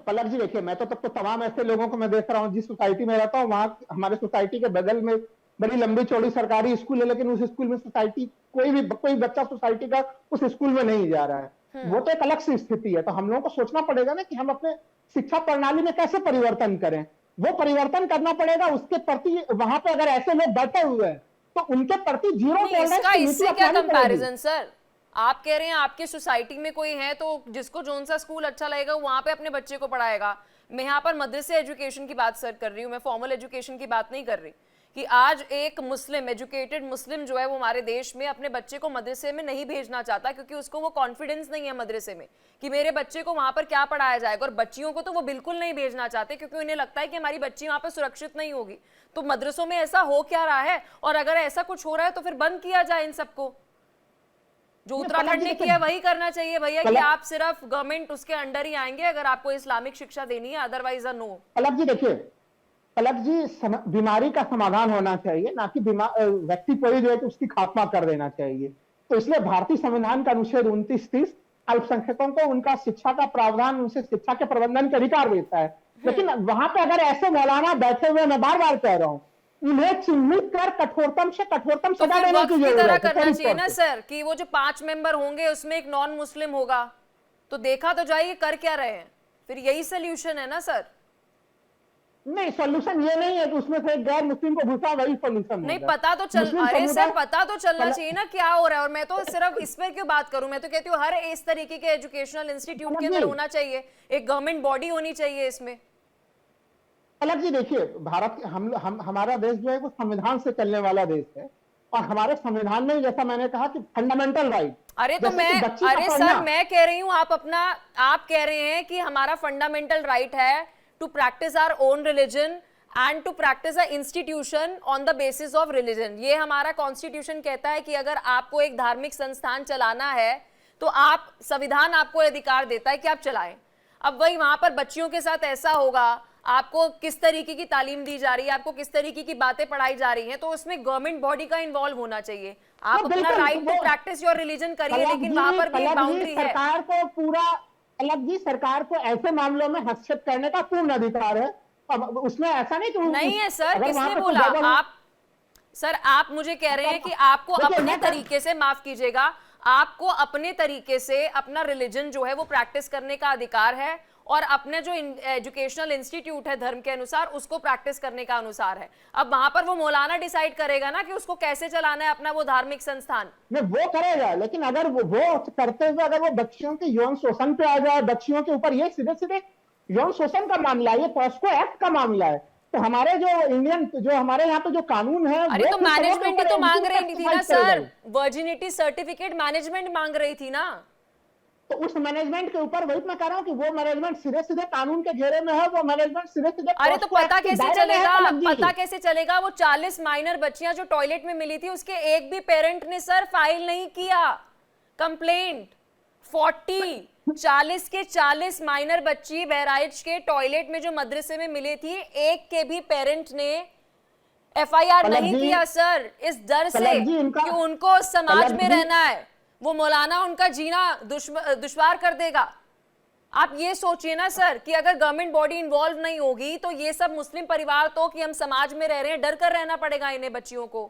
Speaker 5: पलक जी देखिए, मैं तो तब तो तमाम ऐसे लोगों को मैं देख रहा हूँ, जिस सोसाइटी में रहता हूँ वहां हमारे सोसाइटी के बगल में बड़ी लंबी चौड़ी सरकारी स्कूल है, लेकिन उस स्कूल में सोसाइटी कोई बच्चा सोसाइटी का उस स्कूल में नहीं जा रहा है। वो तो एक अलग सी स्थिति है। तो हम लोगों को सोचना पड़ेगा ना कि हम अपने शिक्षा प्रणाली में कैसे परिवर्तन करें। वो परिवर्तन करना पड़ेगा, उसके प्रति वहां पे अगर ऐसे लोग बैठे हुए हैं तो उनके प्रति जीरो टॉलरेंस।
Speaker 1: इससे क्या कंपैरिजन सर? आप कह रहे हैं आपके सोसाइटी में कोई है तो जिसको जोन सा स्कूल अच्छा लगेगा वहां पे अपने बच्चे को पढ़ाएगा। मैं यहाँ पर मदरसे एजुकेशन की बात सर कर रही हूँ, मैं फॉर्मल एजुकेशन की बात नहीं कर रही। कि आज एक मुस्लिम, एजुकेटेड मुस्लिम जो है वो हमारे देश में अपने बच्चे को मदरसे में नहीं भेजना चाहता, क्योंकि उसको वो कॉन्फिडेंस नहीं है मदरसे में कि मेरे बच्चे को वहां पर क्या पढ़ाया जाएगा। और बच्चियों को तो वो बिल्कुल नहीं भेजना चाहते, क्योंकि उन्हें लगता है कि हमारी बच्ची वहां पर सुरक्षित नहीं होगी। तो मदरसों में ऐसा हो क्या रहा है? और अगर ऐसा कुछ हो रहा है तो फिर बंद किया जाए इन सबको। जो उत्तराखंड ने किया वही करना चाहिए भैया, कि आप सिर्फ गवर्नमेंट उसके अंडर ही आएंगे अगर आपको इस्लामिक शिक्षा देनी है, अदरवाइज नो।
Speaker 5: पलक जी देखिए, पलक जी बीमारी का समाधान होना चाहिए, ना कि व्यक्ति को ही जो है कि उसकी खात्मा कर देना चाहिए। तो इसलिए भारतीय संविधान का अनुच्छेद 29-30 अल्पसंख्यकों को उनका शिक्षा का प्रावधान, उनसे शिक्षा के प्रबंधन का अधिकार देता है। लेकिन वहां पे अगर ऐसे मौलाना बैठे हुए, मैं बार बार कह रहा हूँ, उन्हें चिन्हित कर कठोरतम से कठोरतम सजा देने की जरूरत है।
Speaker 1: करना चाहिए ना सर कि वो जो 5 मेंबर होंगे उसमें एक नॉन मुस्लिम होगा, तो देखा तो जाइए कर क्या रहे हैं, फिर यही सोल्यूशन है ना सर?
Speaker 5: नहीं, सॉल्यूशन ये नहीं है कि उसमें से गैर मुस्लिम को घुसा, वही सॉल्यूशन
Speaker 1: नहीं। पता तो चल, अरे सर पता तो चलना चाहिए ना क्या हो रहा है। और मैं तो सिर्फ इस पर क्यों बात करूं, मैं तो कहती हूँ हर इस तरीके के एजुकेशनल इंस्टीट्यूट के अंदर होना चाहिए, एक गवर्नमेंट बॉडी होनी चाहिए इसमें।
Speaker 5: अलग जी देखिए, भारत हमारा देश जो है वो संविधान से चलने वाला देश है, और हमारे संविधान में जैसा मैंने कहा कि फंडामेंटल राइट।
Speaker 1: अरे तो सर मैं कह रही हूँ, आप कह रहे हैं कि हमारा फंडामेंटल राइट है to practice our own religion and to practice a institution on the basis of religion. ये हमारा कॉन्स्टिट्यूशन कहता है कि अगर आपको एक धार्मिक संस्थान चलाना है तो आप, संविधान आपको अधिकार देता है कि आप चलाएं। अब वही वहां पर बच्चियों के साथ ऐसा होगा, आपको किस तरीके की तालीम दी जा रही है, आपको किस तरीके की बातें पढ़ाई जा रही हैं, तो उसमें गवर्नमेंट बॉडी का इन्वॉल्व होना चाहिए। आप अपना right to practice your religion करिए, लेकिन वहां पर भी बाउंड्री है।
Speaker 5: सरकार को पूरा, अलग जी सरकार को ऐसे मामलों में हस्तक्षेप करने का पूर्ण अधिकार है। अब उसमें ऐसा नहीं कि
Speaker 1: नहीं है सर, किसने बोला? आप मुझे कह रहे हैं कि आपको अपने तरीके से, माफ कीजिएगा, आपको अपने तरीके से अपना रिलीजन जो है वो प्रैक्टिस करने का अधिकार है, और अपने जो एजुकेशनल इंस्टीट्यूट है धर्म के अनुसार उसको प्रैक्टिस करने का अनुसार है। अब वहां पर वो मौलाना डिसाइड करेगा ना कि उसको कैसे चलाना है अपना वो धार्मिक संस्थान।
Speaker 5: नहीं, वो करेगा, लेकिन अगर वो करते हुए अगर वो बच्चियों के यौन शोषण पे आ जाए, बच्चियों के ऊपर, ये सीधे सीधे यौन शोषण का मामला है, ये पॉस्को एक्ट का मामला है। तो हमारे जो इंडियन, जो हमारे यहाँ पे जो कानून है,
Speaker 1: अरे तो मैनेजमेंट ही तो मांग रही थी ना सर, वर्जिनिटी सर्टिफिकेट मैनेजमेंट मांग रही थी ना।
Speaker 5: तो उस मैनेजमेंट के ऊपर वही मैं कह रहा हूँ कि वो मैनेजमेंट सीधे सीधे कानून के घेरे में है, वो मैनेजमेंट सीधे सीधे
Speaker 1: अरे तो
Speaker 5: पॉस्को
Speaker 1: पता
Speaker 5: एक्ट के
Speaker 1: कैसे
Speaker 5: दायरे में है,
Speaker 1: चलेगा,
Speaker 5: पलक जी।
Speaker 1: पता कैसे चलेगा? वो 40 माइनर बच्चियां जो टॉयलेट में मिली थी उसके एक भी पेरेंट ने सर फाइल नहीं किया कंप्लेंट। 40 के 40 माइनर बच्ची बहराइच के टॉयलेट में जो मदरसे में मिली थी, एक के भी पेरेंट ने एफआईआर
Speaker 5: पलक
Speaker 1: नहीं
Speaker 5: जी,
Speaker 1: किया सर, इस डर से
Speaker 5: पलक जी, इनका-
Speaker 1: कि उनको समाज
Speaker 5: पलक
Speaker 1: में
Speaker 5: जी-
Speaker 1: रहना है, वो मौलाना उनका जीना दुश्वार कर देगा। आप ये सोचिए ना सर कि अगर गवर्नमेंट बॉडी इन्वॉल्व नहीं होगी तो ये सब मुस्लिम परिवार तो कि हम समाज में रह रहे हैं, डर कर रहना पड़ेगा इन्हें बच्चियों को।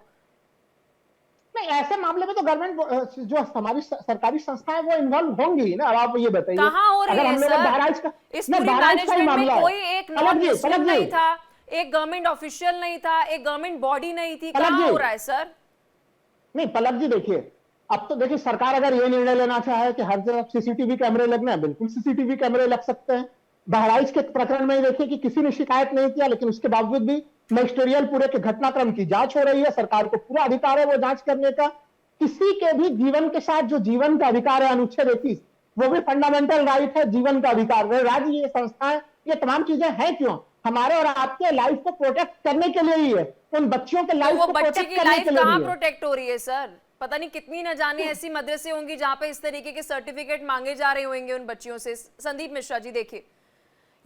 Speaker 5: नहीं, ऐसे मामले में तो गवर्नमेंट जो हमारी सरकारी संस्थाएं वो इन्वॉल्व होंगी ना। अब आप ये बताइए,
Speaker 1: कहाँ हो रही
Speaker 5: अगर
Speaker 1: है
Speaker 5: हम लोग
Speaker 1: सर?
Speaker 5: बहराइच का
Speaker 1: इस
Speaker 5: नहीं,
Speaker 1: पूरी
Speaker 5: बहराइच का ही
Speaker 1: मैनेजमेंट
Speaker 5: मामला
Speaker 1: में
Speaker 5: है।
Speaker 1: कोई एक
Speaker 5: पलक
Speaker 1: नॉन
Speaker 5: जी,
Speaker 1: मुस्लिम
Speaker 5: पलक
Speaker 1: नहीं
Speaker 5: जी,
Speaker 1: था, एक गवर्नमेंट ऑफिशियल नहीं था, एक गवर्नमेंट बॉडी नहीं थी।
Speaker 5: पलक
Speaker 1: कहाँ
Speaker 5: जी।
Speaker 1: हो रहा है सर?
Speaker 5: नहीं पलक जी, देखिए अब तो देखिए, सरकार अगर ये निर्णय लेना चाहे कि हर जगह सीसीटीवी कैमरे लगना है, बिल्कुल सीसीटीवी कैमरे लग सकते हैं। बहराइच के प्रकरण में देखिए कि किसी ने शिकायत नहीं किया, लेकिन उसके बावजूद भी मजिस्ट्रियल पूरे के घटनाक्रम की जांच हो रही है। सरकार को पूरा अधिकार है वो जांच करने का। किसी के भी जीवन के साथ जो जीवन का अधिकार है, अनुच्छेद 31, वो भी फंडामेंटल राइट है, जीवन का अधिकार। राज्य, ये संस्थाएं, ये तमाम चीजें हैं क्यों? हमारे और आपके लाइफ को प्रोटेक्ट करने के लिए ही है, उन बच्चियों के
Speaker 1: तो
Speaker 5: लाइफ
Speaker 1: वो
Speaker 5: को
Speaker 1: बच्चे
Speaker 5: प्रोटेक्ट
Speaker 1: की
Speaker 5: करने
Speaker 1: लाइफ
Speaker 5: के लिए
Speaker 1: कहाँ
Speaker 5: ही है।
Speaker 1: प्रोटेक्ट हो रही है सर? पता नहीं कितनी न जाने ऐसी मदरसे होंगी जहां पे इस तरीके के सर्टिफिकेट मांगे जा रहे होंगे उन बच्चियों से। संदीप मिश्रा जी देखिए,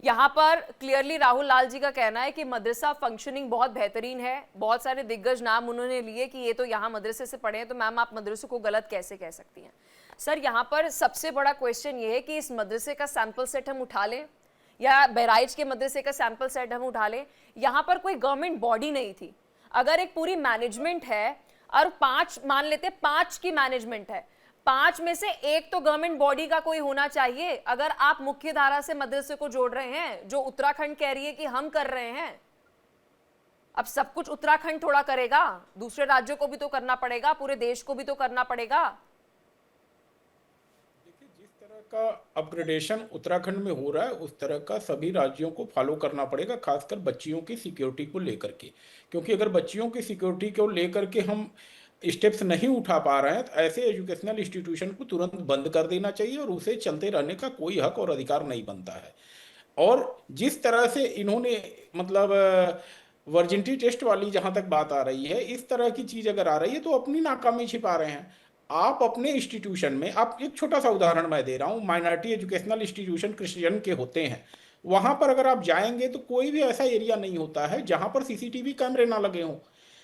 Speaker 1: यहाँ पर क्लियरली राहुल लाल जी का कहना है कि मदरसा फंक्शनिंग बहुत बेहतरीन है। बहुत सारे दिग्गज नाम उन्होंने लिए कि ये तो यहाँ मदरसे से पढ़े हैं, तो मैम आप मदरसों को गलत कैसे कह सकती हैं? सर यहाँ पर सबसे बड़ा क्वेश्चन ये है कि इस मदरसे का सैंपल सेट हम उठा लें या बहराइच के मदरसे का सैंपल सेट हम उठा लें, यहाँ पर कोई गवर्नमेंट बॉडी नहीं थी। अगर एक पूरी मैनेजमेंट है और 5 मान लेते 5 की मैनेजमेंट है, 5 में से एक तो गवर्नमेंट बॉडी का कोई होना चाहिए। अगर आप मुख्य धारा से मदरसे को जोड़ रहे हैं, जो उत्तराखंड कह रही है कि हम कर रहे हैं, अब सब कुछ उत्तराखंड थोड़ा करेगा, दूसरे राज्यों को भी तो करना पड़ेगा, पूरे देश को भी तो करना पड़ेगा।
Speaker 4: जिस तरह का अपग्रेडेशन उत्तराखंड में हो रहा है उस तरह का सभी राज्यों को फॉलो करना पड़ेगा, खासकर बच्चियों की सिक्योरिटी को लेकर के। क्योंकि अगर बच्चियों की सिक्योरिटी को लेकर के हम स्टेप्स नहीं उठा पा रहे हैं तो ऐसे एजुकेशनल इंस्टीट्यूशन को तुरंत बंद कर देना चाहिए और उसे चलते रहने का कोई हक और अधिकार नहीं बनता है। और जिस तरह से इन्होंने मतलब वर्जिनिटी टेस्ट वाली जहां तक बात आ रही है, इस तरह की चीज अगर आ रही है तो अपनी नाकामी छिपा रहे हैं। आप अपने इंस्टीट्यूशन में, आप एक छोटा सा उदाहरण मैं दे रहा हूँ, माइनॉरिटी एजुकेशनल इंस्टीट्यूशन क्रिश्चियन के होते हैं, वहां पर अगर आप जाएंगे तो कोई भी ऐसा एरिया नहीं होता है जहां पर सीसीटीवी कैमरे ना लगे हों,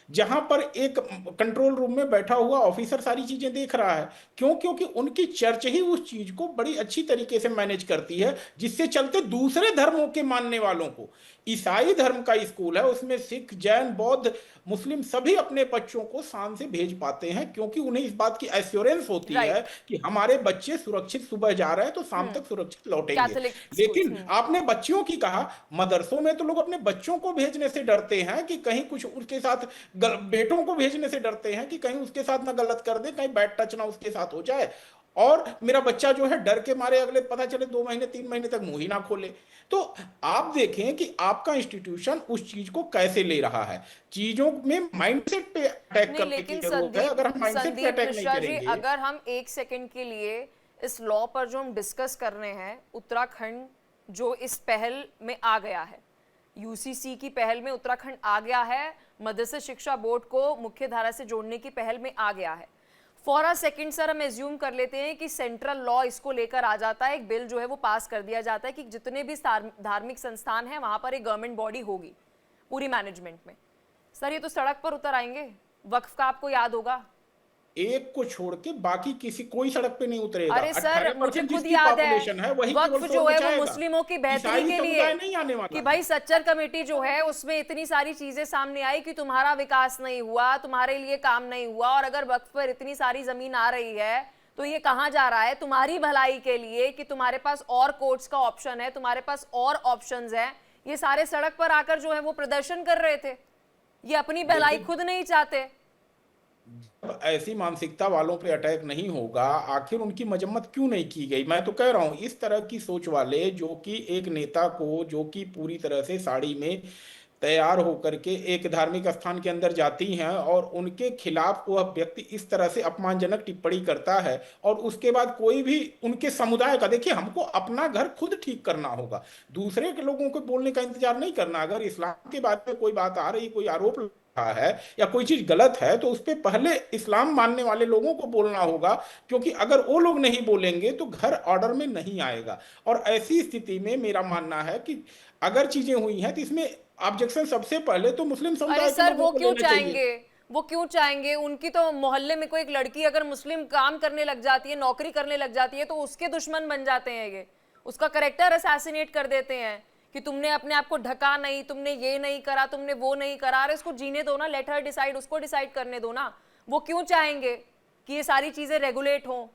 Speaker 4: जहां पर एक कंट्रोल रूम में बैठा हुआ ऑफिसर सारी चीजें देख रहा है। क्यों? क्योंकि उनकी चर्च ही उस चीज को बड़ी अच्छी तरीके से मैनेज करती है, जिससे चलते दूसरे धर्मों के मानने वालों को, ईसाई धर्म का स्कूल है, उसमें सिख, जैन, बौद्ध, मुस्लिम सभी अपने बच्चों को शान से भेज पाते हैं, क्योंकि उन्हें इस बात की एश्योरेंस होती है कि हमारे बच्चे सुरक्षित सुबह जा रहे हैं तो शाम तक सुरक्षित लौटेंगे। लेकिन आपने बच्चियों की कहा, मदरसों में तो लोग अपने बच्चों को भेजने से डरते हैं कि कहीं कुछ उसके साथ, बेटों को भेजने से डरते हैं कि कहीं उसके साथ ना गलत कर दे, कहीं बैड टच ना उसके साथ हो जाए, और मेरा बच्चा जो है डर के मारे अगले पता चले 2 महीने 3 महीने तक मुंह ही ना खोले। तो आप देखें कि आपका इंस्टीट्यूशन उस चीज को कैसे ले रहा है। चीजों में माइंडसेट पे अटैक करने की जरूरत है। अगर हम माइंडसेट पे अटैक नहीं करेंगे,
Speaker 1: अगर हम एक सेकंड के लिए इस लॉ पर जो हम डिस्कस कर रहे हैं, उत्तराखंड जो इस पहल में आ गया है, यूसीसी की पहल में उत्तराखंड आ गया है, मदरसा शिक्षा बोर्ड को मुख्य धारा से जोड़ने की पहल में आ गया है। फॉर अ सेकंड सर हम एज्यूम कर लेते हैं कि सेंट्रल लॉ इसको लेकर आ जाता है, एक बिल जो है वो पास कर दिया जाता है कि जितने भी धार्मिक संस्थान हैं वहां पर एक गवर्नमेंट बॉडी होगी पूरी मैनेजमेंट में। सर ये तो सड़क पर उतर आएंगे। वक्फ का आपको याद होगा,
Speaker 4: एक को छोड़ के बाकी किसी कोई सड़क पे नहीं उतरेगा।
Speaker 1: अरे सर मुझे खुद
Speaker 4: जिसकी
Speaker 1: याद है,
Speaker 4: population है वही
Speaker 1: वक्फ
Speaker 4: केवल
Speaker 1: जो है वो
Speaker 4: बचाएगा।
Speaker 1: मुस्लिमों की बेहतरी
Speaker 4: ईसाई
Speaker 1: के
Speaker 4: समुदाय
Speaker 1: लिए
Speaker 4: नहीं आने वाला
Speaker 1: कि भाई सच्चर कमेटी जो है उसमें इतनी सारी चीजें सामने आई कि तुम्हारा विकास नहीं हुआ, तुम्हारे लिए काम नहीं हुआ, और अगर वक्फ पर इतनी सारी जमीन आ रही है तो ये कहाँ जा रहा है? तुम्हारी भलाई के लिए, कि तुम्हारे पास और कोर्ट्स का ऑप्शन है, तुम्हारे पास और ऑप्शंस हैं। ये सारे सड़क पर आकर जो है वो प्रदर्शन कर रहे थे, ये अपनी भलाई खुद नहीं चाहते।
Speaker 4: ऐसी मानसिकता वालों पे अटैक नहीं होगा, आखिर उनकी मजम्मत क्यों नहीं की गई? मैं तो कह रहा हूं इस तरह की सोच वाले, जो कि एक नेता को, जो कि पूरी तरह से साड़ी में तैयार होकर के एक धार्मिक स्थान के अंदर जाती हैं और उनके खिलाफ वह व्यक्ति इस तरह से अपमानजनक टिप्पणी करता है, और उसके बाद कोई भी उनके समुदाय का, देखिए हमको अपना घर खुद ठीक करना होगा, दूसरे के लोगों को बोलने का इंतजार नहीं करना। अगर इस्लाम के बारे में कोई बात आ रही, कोई आरोप रहा है या कोई चीज गलत है, तो उस पर पहले इस्लाम मानने वाले लोगों को बोलना होगा, क्योंकि अगर वो लोग नहीं बोलेंगे तो घर ऑर्डर में नहीं आएगा। और ऐसी स्थिति में मेरा मानना है कि अगर चीजें हुई हैं तो इसमें ऑब्जेक्शन सबसे पहले तो मुस्लिम
Speaker 1: अरे
Speaker 4: समुदाय के
Speaker 1: सर,
Speaker 4: लोगों
Speaker 1: वो
Speaker 4: को
Speaker 1: क्यों
Speaker 4: लेने चाहिए।
Speaker 1: चाहेंगे? वो क्यों चाहेंगे? उनकी तो मोहल्ले में कोई एक लड़की अगर मुस्लिम काम करने लग जाती है, नौकरी करने लग जाती है, तो उसके दुश्मन बन जाते हैं ये, उसका करेक्टर असैसिनेट कर देते हैं कि तुमने अपने आप को ढका नहीं, तुमने ये नहीं करा, तुमने वो नहीं करा। अरे उसको जीने दो ना, लेट हर डिसाइड, उसको डिसाइड करने दो ना। वो क्यों चाहेंगे कि ये सारी चीजें रेगुलेट हों?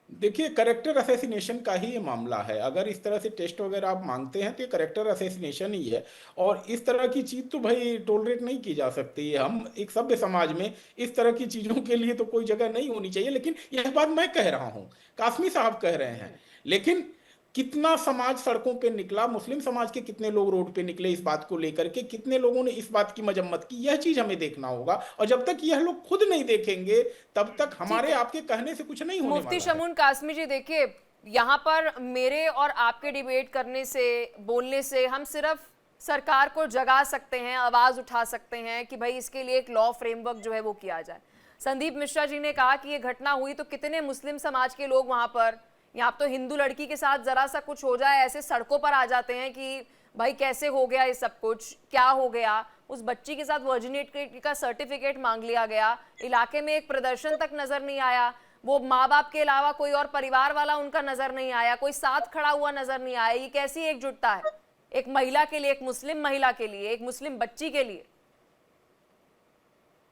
Speaker 4: देखिए, करेक्टर असैसिनेशन का ही ये मामला है। अगर इस तरह से टेस्ट वगैरह आप मांगते हैं तो ये करेक्टर असैसिनेशन ही है, और इस तरह की चीज तो भाई टॉलरेट नहीं की जा सकती है। हम एक सभ्य समाज में इस तरह की चीजों के लिए तो कोई जगह नहीं होनी चाहिए। लेकिन यह बात मैं कह रहा हूं, कासमी साहब कह रहे हैं, लेकिन कितना समाज सड़कों पे निकला, मुस्लिम समाज के कितने लोग रोड पे निकले इस बात को लेकर के, कितने लोगों ने इस बात की मजम्मत की, यह चीज हमें देखना होगा। और जब तक यह लोग खुद नहीं देखेंगे तब तक हमारे आपके कहने से कुछ नहीं होने
Speaker 1: मुफ्ती
Speaker 4: वाला है।
Speaker 1: शमून कासमी जी, देखिए यहाँ पर मेरे और आपके डिबेट करने से, बोलने से हम सिर्फ सरकार को जगा सकते हैं, आवाज उठा सकते हैं कि भाई इसके लिए एक लॉ फ्रेमवर्क जो है वो किया जाए। संदीप मिश्रा जी ने कहा कि ये घटना हुई तो कितने मुस्लिम समाज के लोग वहां पर, यहाँ तो हिंदू लड़की के साथ जरा सा कुछ हो जाए ऐसे सड़कों पर आ जाते हैं कि भाई कैसे हो गया ये सब कुछ, क्या हो गया। उस बच्ची के साथ वर्जिनिटी का सर्टिफिकेट मांग लिया गया, इलाके में एक प्रदर्शन तक नजर नहीं आया, वो माँ बाप के अलावा कोई और परिवार वाला उनका नजर नहीं आया, कोई साथ खड़ा हुआ नजर नहीं आया। ये कैसी एकजुटता है एक महिला के लिए, एक मुस्लिम महिला के लिए, एक मुस्लिम बच्ची के लिए?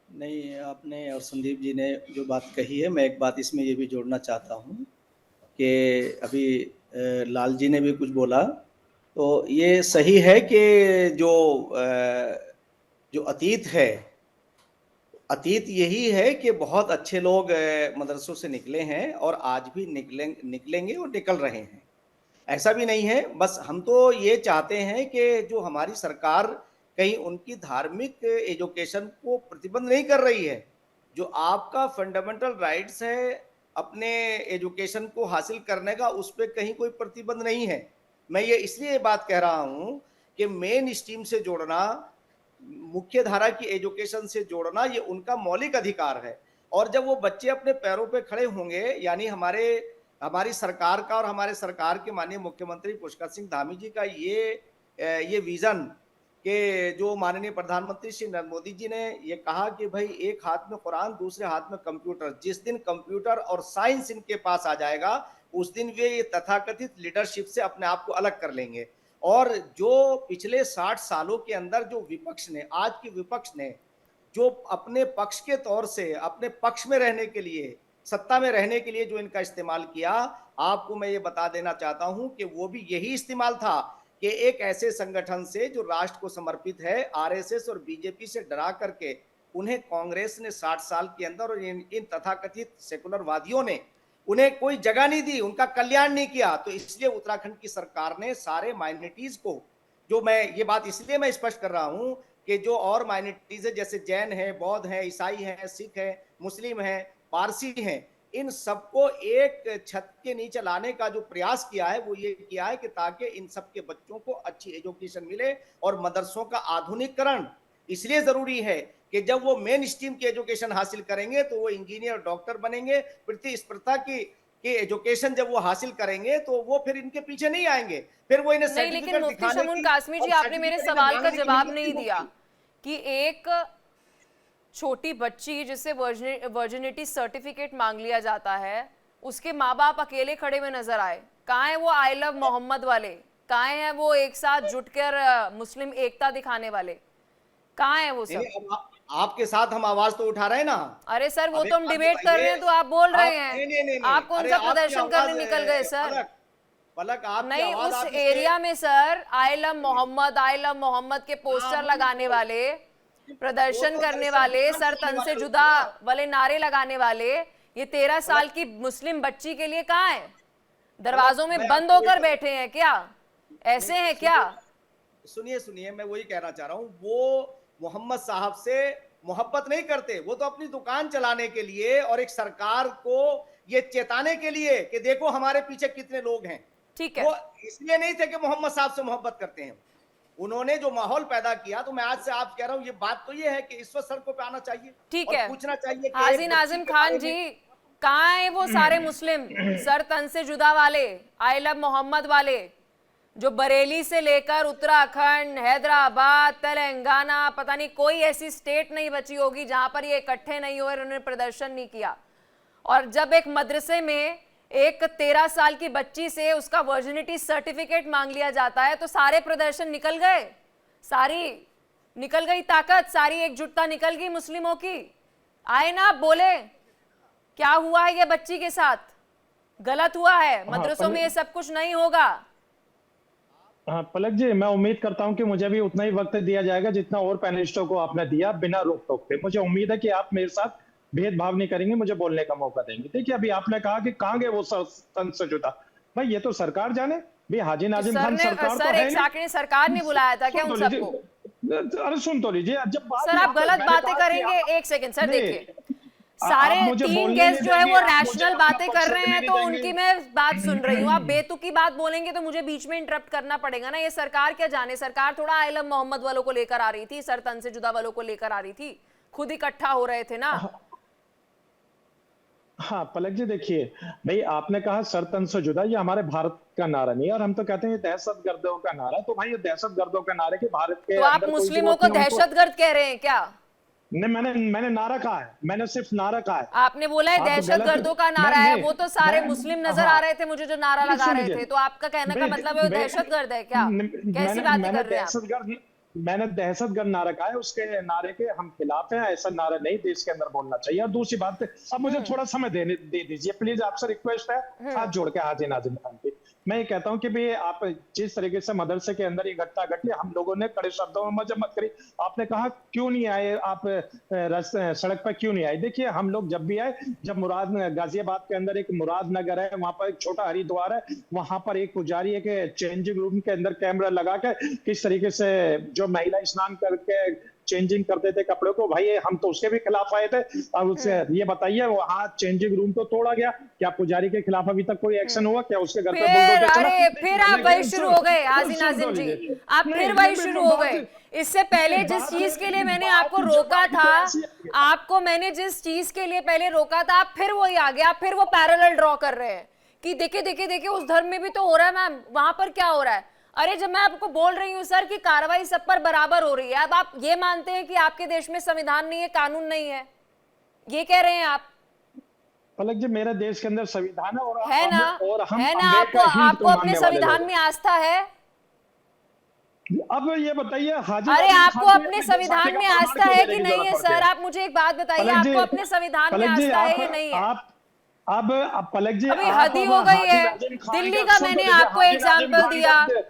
Speaker 2: नहीं, आपने और संदीप जी ने जो बात कही है, मैं एक बात इसमें ये भी जोड़ना चाहता हूँ कि अभी लाल जी ने भी कुछ बोला, तो ये सही है कि जो अतीत है, अतीत यही है कि बहुत अच्छे लोग मदरसों से निकले हैं और आज भी निकलेंगे और निकल रहे हैं। ऐसा भी नहीं है। बस हम तो ये चाहते हैं कि जो हमारी सरकार कहीं उनकी धार्मिक एजुकेशन को प्रतिबंध नहीं कर रही है। जो आपका फंडामेंटल राइट्स है अपने एजुकेशन को हासिल करने का, उस पर कहीं कोई प्रतिबंध नहीं है। मैं ये इसलिए बात कह रहा हूँ कि मेन स्ट्रीम से जोड़ना, मुख्य धारा की एजुकेशन से जोड़ना, ये उनका मौलिक अधिकार है। और जब वो बच्चे अपने पैरों पे खड़े होंगे, यानी हमारी सरकार का और हमारे सरकार के माननीय मुख्यमंत्री पुष्कर सिंह धामी जी का ये विजन कि जो माननीय प्रधानमंत्री श्री नरेंद्र मोदी जी ने ये कहा कि भाई एक हाथ में कुरान, दूसरे हाथ में कंप्यूटर, जिस दिन कंप्यूटर और साइंस इनके पास आ जाएगा उस दिन वे ये तथाकथित लीडरशिप से अपने आप को अलग कर लेंगे। और जो पिछले 60 सालों के अंदर जो विपक्ष ने, आज की विपक्ष ने जो अपने पक्ष के तौर से, अपने पक्ष में रहने के लिए, सत्ता में रहने के लिए जो इनका इस्तेमाल किया, आपको मैं ये बता देना चाहता हूं कि वो भी यही इस्तेमाल था कि एक ऐसे संगठन से जो राष्ट्र को समर्पित है, आरएसएस और बीजेपी से डरा करके उन्हें कांग्रेस ने 60 साल के अंदर और इन तथाकथित सेकुलरवादियों ने उन्हें कोई जगह नहीं दी, उनका कल्याण नहीं किया। तो इसलिए उत्तराखंड की सरकार ने सारे माइनॉरिटीज को, जो मैं ये बात इसलिए मैं स्पष्ट कर रहा हूं कि जो और माइनॉरिटीज है जैसे जैन है, बौद्ध है, ईसाई है, सिख है, मुस्लिम है, पारसी हैं, इन सबको एक छत के नीचे लाने का जो प्रयास किया है वो ये किया है कि ताकि इन सबके बच्चों को अच्छी एजुकेशन मिले। और मदरसों का आधुनिकीकरण इसलिए जरूरी है कि जब वो मेन स्ट्रीम की एजुकेशन हासिल करेंगे तो वो इंजीनियर, डॉक्टर बनेंगे। प्रतिस्पर्धा की एजुकेशन जब वो हासिल करेंगे तो वो फिर इनके पीछे नहीं आएंगे, फिर वो इन्हें
Speaker 1: नहीं। लेकिन मुफ्ती शमून कासमी जी, आपने मेरे सवाल का जवाब नहीं दिया कि एक छोटी बच्ची जिससे वर्जिनिटी सर्टिफिकेट मांग लिया जाता है, उसके माँ बाप अकेले खड़े हुए नजर आए। कहाँ है वो आई लव मोहम्मद वाले? कहाँ है वो एक साथ जुटकर मुस्लिम एकता दिखाने वाले? कहाँ है वो सब?
Speaker 2: आपके साथ हम आवाज तो उठा रहे हैं ना।
Speaker 1: अरे सर, वो तो हम डिबेट कर रहे हैं तो आप बोल रहे हैं। आप कौन सा प्रदर्शन करने निकल गए सर?
Speaker 2: पलक, आप
Speaker 1: नहीं, उस एरिया में सर आई लव मोहम्मद के पोस्टर लगाने वाले, प्रदर्शन करने वाले, सर तन से जुदा वाले नारे लगाने वाले, ये 13 साल की मुस्लिम बच्ची के लिए कहाँ है? दरवाजों में बंद होकर बैठे हैं क्या? ऐसे हैं क्या?
Speaker 2: सुनिए सुनिए, मैं वही कहना चाह रहा हूँ, वो मोहम्मद साहब से मोहब्बत नहीं करते, वो तो अपनी दुकान चलाने के लिए और एक सरकार को ये चेताने के लिए कि देखो हमारे पीछे कितने लोग हैं,
Speaker 1: ठीक है।
Speaker 2: वो इसलिए नहीं थे कि मोहम्मद साहब से मोहब्बत करते हैं। उन्होंने जो माहौल पैदा किया, तो मैं आज से आप कह रहा हूँ, ये बात तो ये है कि इस वक्त सड़कों पे आना चाहिए,
Speaker 1: ठीक
Speaker 2: और
Speaker 1: है।
Speaker 2: पूछना चाहिए कि
Speaker 1: हाजी
Speaker 2: एक
Speaker 1: नाजिम
Speaker 2: बच्ची के
Speaker 1: खान
Speaker 2: बारे
Speaker 1: जी,
Speaker 2: में-
Speaker 1: कहाँ है वो सारे मुस्लिम सर तन से जुदा वाले, आई लव मोहम्मद वाले, जो बरेली से लेकर उत्तराखंड, हैदराबाद, तेलंगाना, पता नहीं कोई ऐसी स्टेट नहीं बची होगी जहां पर ये इकट्ठे नहीं हुए और उन्होंने प्रदर्शन नहीं किया। और जब एक मदरसे में एक 13 साल की बच्ची से उसका वर्जिनिटी सर्टिफिकेट मांग लिया जाता है, तो सारे प्रदर्शन निकल गए, सारी निकल गई ताकत, सारी एकजुटता निकल गई मुस्लिमों की। आए ना, आप बोले क्या हुआ है ये बच्ची के साथ, गलत हुआ है, मदरसों में ये सब कुछ नहीं होगा।
Speaker 3: हाँ पलक जी, मैं उम्मीद करता हूँ कि मुझे भी उतना ही वक्त दिया जाएगा जितना और पैनलिस्टों को आपने दिया, बिना रोक टोक के। मुझे उम्मीद है कि आप मेरे साथ भेदभाव नहीं करेंगे, मुझे बोलने का मौका देंगे। देखिए, अभी आपने कहा कि कहाँ गए वो तन से जुदा, भाई ये तो सरकार जाने। भाई हाजी नाजिम खान सरकार तो
Speaker 1: सर
Speaker 3: है
Speaker 1: एक साकरे सरकार ने बुलाया था क्या उन सबको?
Speaker 3: अरे सुन तो लीजिए, जब बात
Speaker 1: सर आप गलत बातें करेंगे, एक सेकंड सर, देखिए सारे
Speaker 3: मुझे
Speaker 1: 3
Speaker 3: बोलने
Speaker 1: गेस्ट
Speaker 3: नहीं
Speaker 1: जो है
Speaker 3: देंगे,
Speaker 1: वो
Speaker 3: आप मुझे
Speaker 1: रैशनल
Speaker 3: अपना
Speaker 1: बातें
Speaker 3: पक्ष
Speaker 1: कर रहे हैं,
Speaker 3: रखने
Speaker 1: तो
Speaker 3: नहीं
Speaker 1: उनकी
Speaker 3: देंगे।
Speaker 1: मैं बात सुन रही हूँ। आप बेतुकी बात बोलेंगे तो मुझे बीच में इंटरप्ट करना पड़ेगा ना। ये सरकार क्या जाने, सरकार थोड़ा आई लव मोहम्मद वालों को लेकर आ रही थी, सर तन से जुदा वालों को लेकर आ रही थी, खुद इकट्ठा हो रहे थे ना।
Speaker 3: हाँ पलक जी, देखिए भाई, आपने कहा सर तन से जुदा, ये हमारे भारत का नारा नहीं है, और हम तो कहते हैं ये दहशतगर्दों का नारा। तो भाई ये दहशतगर्दों का नारा कि भारत के
Speaker 1: तो आप
Speaker 3: अंदर कोई भी
Speaker 1: मुस्लिमों
Speaker 3: वोट
Speaker 1: को
Speaker 3: नहीं, उनको-
Speaker 1: दहशतगर्द कह रहे हैं क्या?
Speaker 3: नहीं, मैंने नारा कहा है, मैंने सिर्फ नारा कहा है।
Speaker 1: आपने बोला है
Speaker 3: आप गलत-
Speaker 1: दहशतगर्दों का नारा
Speaker 3: नहीं,
Speaker 1: है,
Speaker 3: नहीं,
Speaker 1: वो तो सारे
Speaker 3: मैं-
Speaker 1: मुस्लिम नजर
Speaker 3: हाँ।
Speaker 1: आ रहे थे मुझे जो नारा
Speaker 3: नहीं,
Speaker 1: लगा रहे
Speaker 3: सुनिए।
Speaker 1: थे। तो आपका कहने का मतलब है वो दहशतगर्द है क्या? कैसी बातें कर रहे हैं आप?
Speaker 3: मैंने दहशतगर्द नारा कहा है, उसके नारे के हम खिलाफ हैं। ऐसा नारा नहीं देश के अंदर बोलना चाहिए। और दूसरी बात, अब मुझे थोड़ा समय दे दीजिए प्लीज, आपसे रिक्वेस्ट है, हाथ जोड़ के हाजी नाजिम खान की। मैं ये कहता हूं कि भाई आप जिस तरीके से मदरसे के अंदर ये घटना घटी, हम लोगों ने कड़े शब्दों में मजम्मत करी। आपने कहा क्यों नहीं आए आप, सड़क पर क्यों नहीं आए? देखिए, हम लोग जब भी आए, जब गाजियाबाद के अंदर एक मुराद नगर है, वहां पर एक छोटा हरिद्वार है, वहां पर एक पुजारी एक चेंजिंग रूम के अंदर कैमरा लगा के किस तरीके से जो महिला स्नान करके चेंजिंग करते थे कपड़े को, भाई हम तो उसके भी खिलाफ आए थे। अब उससे ये बताइए, वहां चेंजिंग रूम तो तोड़ा गया, क्या पुजारी के खिलाफ अभी तक कोई एक्शन हुआ? क्या उसके घर पे बुलडोजर चला?
Speaker 1: अरे फिर आप वही शुरू हो गए हाजी नाजिम जी, आप फिर वही शुरू हो गए। इससे पहले जिस चीज के लिए मैंने आपको रोका था, आपको मैंने जिस चीज के लिए पहले रोका था, आप फिर वही आ गए, आप फिर वो पैरेलल ड्रॉ कर रहे हैं कि देखिए देखिए देखिए उस धर्म में भी तो हो रहा है मैम, वहां पर क्या हो रहा है। अरे जब मैं आपको बोल रही हूँ सर कि कार्रवाई सब पर बराबर हो रही है, अब आप ये मानते हैं कि आपके देश में संविधान नहीं है, कानून नहीं है, ये कह रहे हैं आप?
Speaker 3: पलक जी, मेरे देश के अंदर संविधान है, और
Speaker 1: है ना,
Speaker 3: हम
Speaker 1: है ना,
Speaker 3: अम्बेडकर हिंद
Speaker 1: आपको
Speaker 3: को
Speaker 1: अपने
Speaker 3: मानने वाले
Speaker 1: संविधान
Speaker 3: लोग।
Speaker 1: में आस्था है?
Speaker 3: अब ये बताइए, हाजी
Speaker 1: अरे
Speaker 3: नाजिम
Speaker 1: आपको
Speaker 3: खान को
Speaker 1: अपने
Speaker 3: ये
Speaker 1: संविधान
Speaker 3: साथी
Speaker 1: में
Speaker 3: का
Speaker 1: आस्था
Speaker 3: प्रमाण
Speaker 1: है
Speaker 3: क्यों
Speaker 1: कि
Speaker 3: देने की
Speaker 1: नहीं है?
Speaker 3: जरूरत पड़ती
Speaker 1: सर आप मुझे एक बात बताइए,
Speaker 3: पलक जी,
Speaker 1: आपको अपने संविधान में
Speaker 3: पलक जी,
Speaker 1: आस्था है
Speaker 3: आप-
Speaker 1: या नहीं है?
Speaker 3: अब पलक जी,
Speaker 1: अभी
Speaker 3: आप
Speaker 1: हद ही
Speaker 3: अब
Speaker 1: हो गई
Speaker 3: हाजी
Speaker 1: है।
Speaker 3: नाजिम खान
Speaker 1: दिल्ली
Speaker 3: का
Speaker 1: का
Speaker 3: सुन
Speaker 1: मैंने
Speaker 3: लीजिए,
Speaker 1: आपको
Speaker 3: हाजी नाजिम
Speaker 1: एग्जाम्पल
Speaker 3: खान
Speaker 1: दिया,
Speaker 3: का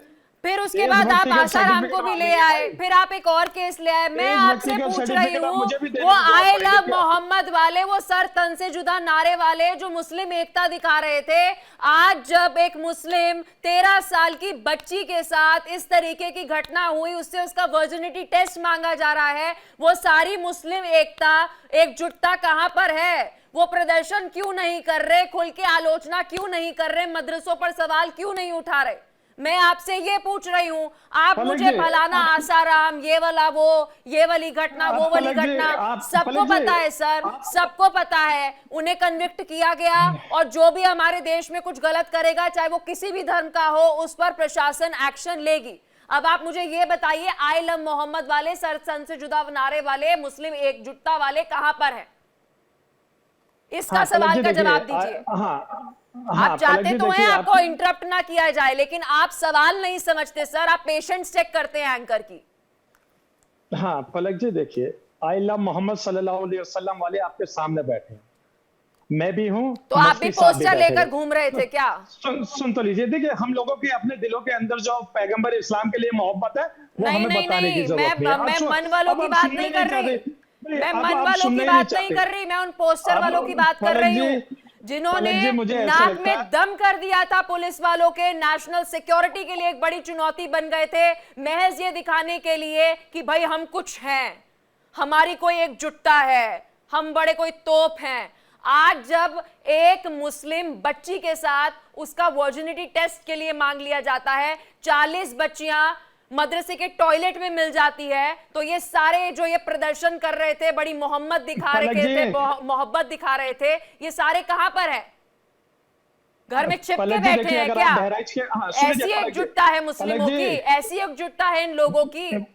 Speaker 1: फिर उसके
Speaker 3: देश
Speaker 1: बाद आप
Speaker 3: भक्ति का
Speaker 1: आसाराम को
Speaker 3: सर्टिफिकेट
Speaker 1: भी ले
Speaker 3: नहीं
Speaker 1: आए,
Speaker 3: है।
Speaker 1: फिर आप एक और केस ले आए। मैं
Speaker 3: देश
Speaker 1: आपसे
Speaker 3: भक्ति का
Speaker 1: पूछ रही
Speaker 3: सर्टिफिकेट
Speaker 1: हूँ,
Speaker 3: मुझे भी देने
Speaker 1: वो
Speaker 3: की जरूरत
Speaker 1: आई
Speaker 3: पड़ेगी
Speaker 1: लव
Speaker 3: क्या?
Speaker 1: मोहम्मद वाले, वो सर तन से जुदा नारे वाले जो मुस्लिम एकता दिखा रहे थे, आज जब एक मुस्लिम 13 साल की बच्ची के साथ इस तरीके की घटना हुई, उससे उसका वर्जिनिटी टेस्ट मांगा जा रहा है, वो सारी मुस्लिम एकता एकजुटता कहां पर है? वो प्रदर्शन क्यों नहीं कर रहे? खुल के आलोचना क्यों नहीं कर रहे? मदरसों पर सवाल क्यों नहीं उठा रहे? मैं आपसे ये पूछ रही हूं, आप मुझे फलाना आसाराम, ये वाला वो, ये वाली घटना, वो वाली घटना, सबको पता है सर, सबको पता है, उन्हें कन्विक्ट किया गया, और जो भी हमारे देश में कुछ गलत करेगा, चाहे वो किसी भी धर्म का हो, उस पर प्रशासन एक्शन लेगी। अब आप मुझे ये बताइए, आई लव मोहम्मद वाले, सर तन से जुदा नारे वाले, मुस्लिम एकजुटता वाले कहां पर है? इसका सवाल का जवाब दीजिए। आप चाहते तो हैं आपको इंटरप्ट ना किया जाए, लेकिन आप सवाल नहीं समझते सर, आप पेशेंस चेक करते हैं एंकर की।
Speaker 3: हाँ पलक जी, देखिए, आई लव मोहम्मद सल्लल्लाहु अलैहि वसल्लम वाले आपके सामने बैठे हैं, मैं भी हूँ,
Speaker 1: तो आप भी पोस्टर लेकर घूम रहे थे क्या?
Speaker 3: सुन तो लीजिए, देखिए, हम लोगों के अपने दिलों के अंदर जो पैगंबर इस्लाम के लिए मोहब्बत है, वो
Speaker 1: नहीं
Speaker 3: हमें
Speaker 1: नहीं
Speaker 3: बताने की
Speaker 1: नहीं,
Speaker 3: जरूरत नहीं है।
Speaker 1: मैं मन वालों की बात नहीं कर रही, मैं मन वालों की बात नहीं कर रही, मैं उन पोस्टर वालों की बात कर रही हूँ जिन्होंने
Speaker 3: पलक जी, मुझे ऐसा
Speaker 1: नाक
Speaker 3: लगता
Speaker 1: में
Speaker 3: है-
Speaker 1: दम कर दिया था पुलिस वालों के, नेशनल सिक्योरिटी के लिए एक बड़ी चुनौती बन गए थे, महज ये दिखाने के लिए कि भाई हम कुछ हैं, हमारी कोई एकजुटता है, हम बड़े कोई तोप हैं। आज जब एक मुस्लिम बच्ची के साथ उसका वर्जिनिटी टेस्ट के लिए मांग लिया जाता है, 40 बच्चियां मदरसे के टॉयलेट में मिल जाती है, तो ये सारे जो ये प्रदर्शन कर रहे थे, बड़ी मोहम्मत दिखा रहे
Speaker 3: पलक
Speaker 1: थे,
Speaker 3: जी।
Speaker 1: मोहब्बत दिखा रहे थे, ये सारे कहां पर है? घर में चिपके
Speaker 3: पलक जी,
Speaker 1: बैठे
Speaker 3: देखिए,
Speaker 1: हैं
Speaker 3: अगर
Speaker 1: क्या?
Speaker 3: आप बहराइच के सुनिए
Speaker 1: ऐसी
Speaker 3: पलक जी,
Speaker 1: एकजुटता है मुस्लिमों
Speaker 3: पलक जी,
Speaker 1: की, ऐसी एकजुटता है इन लोगों की।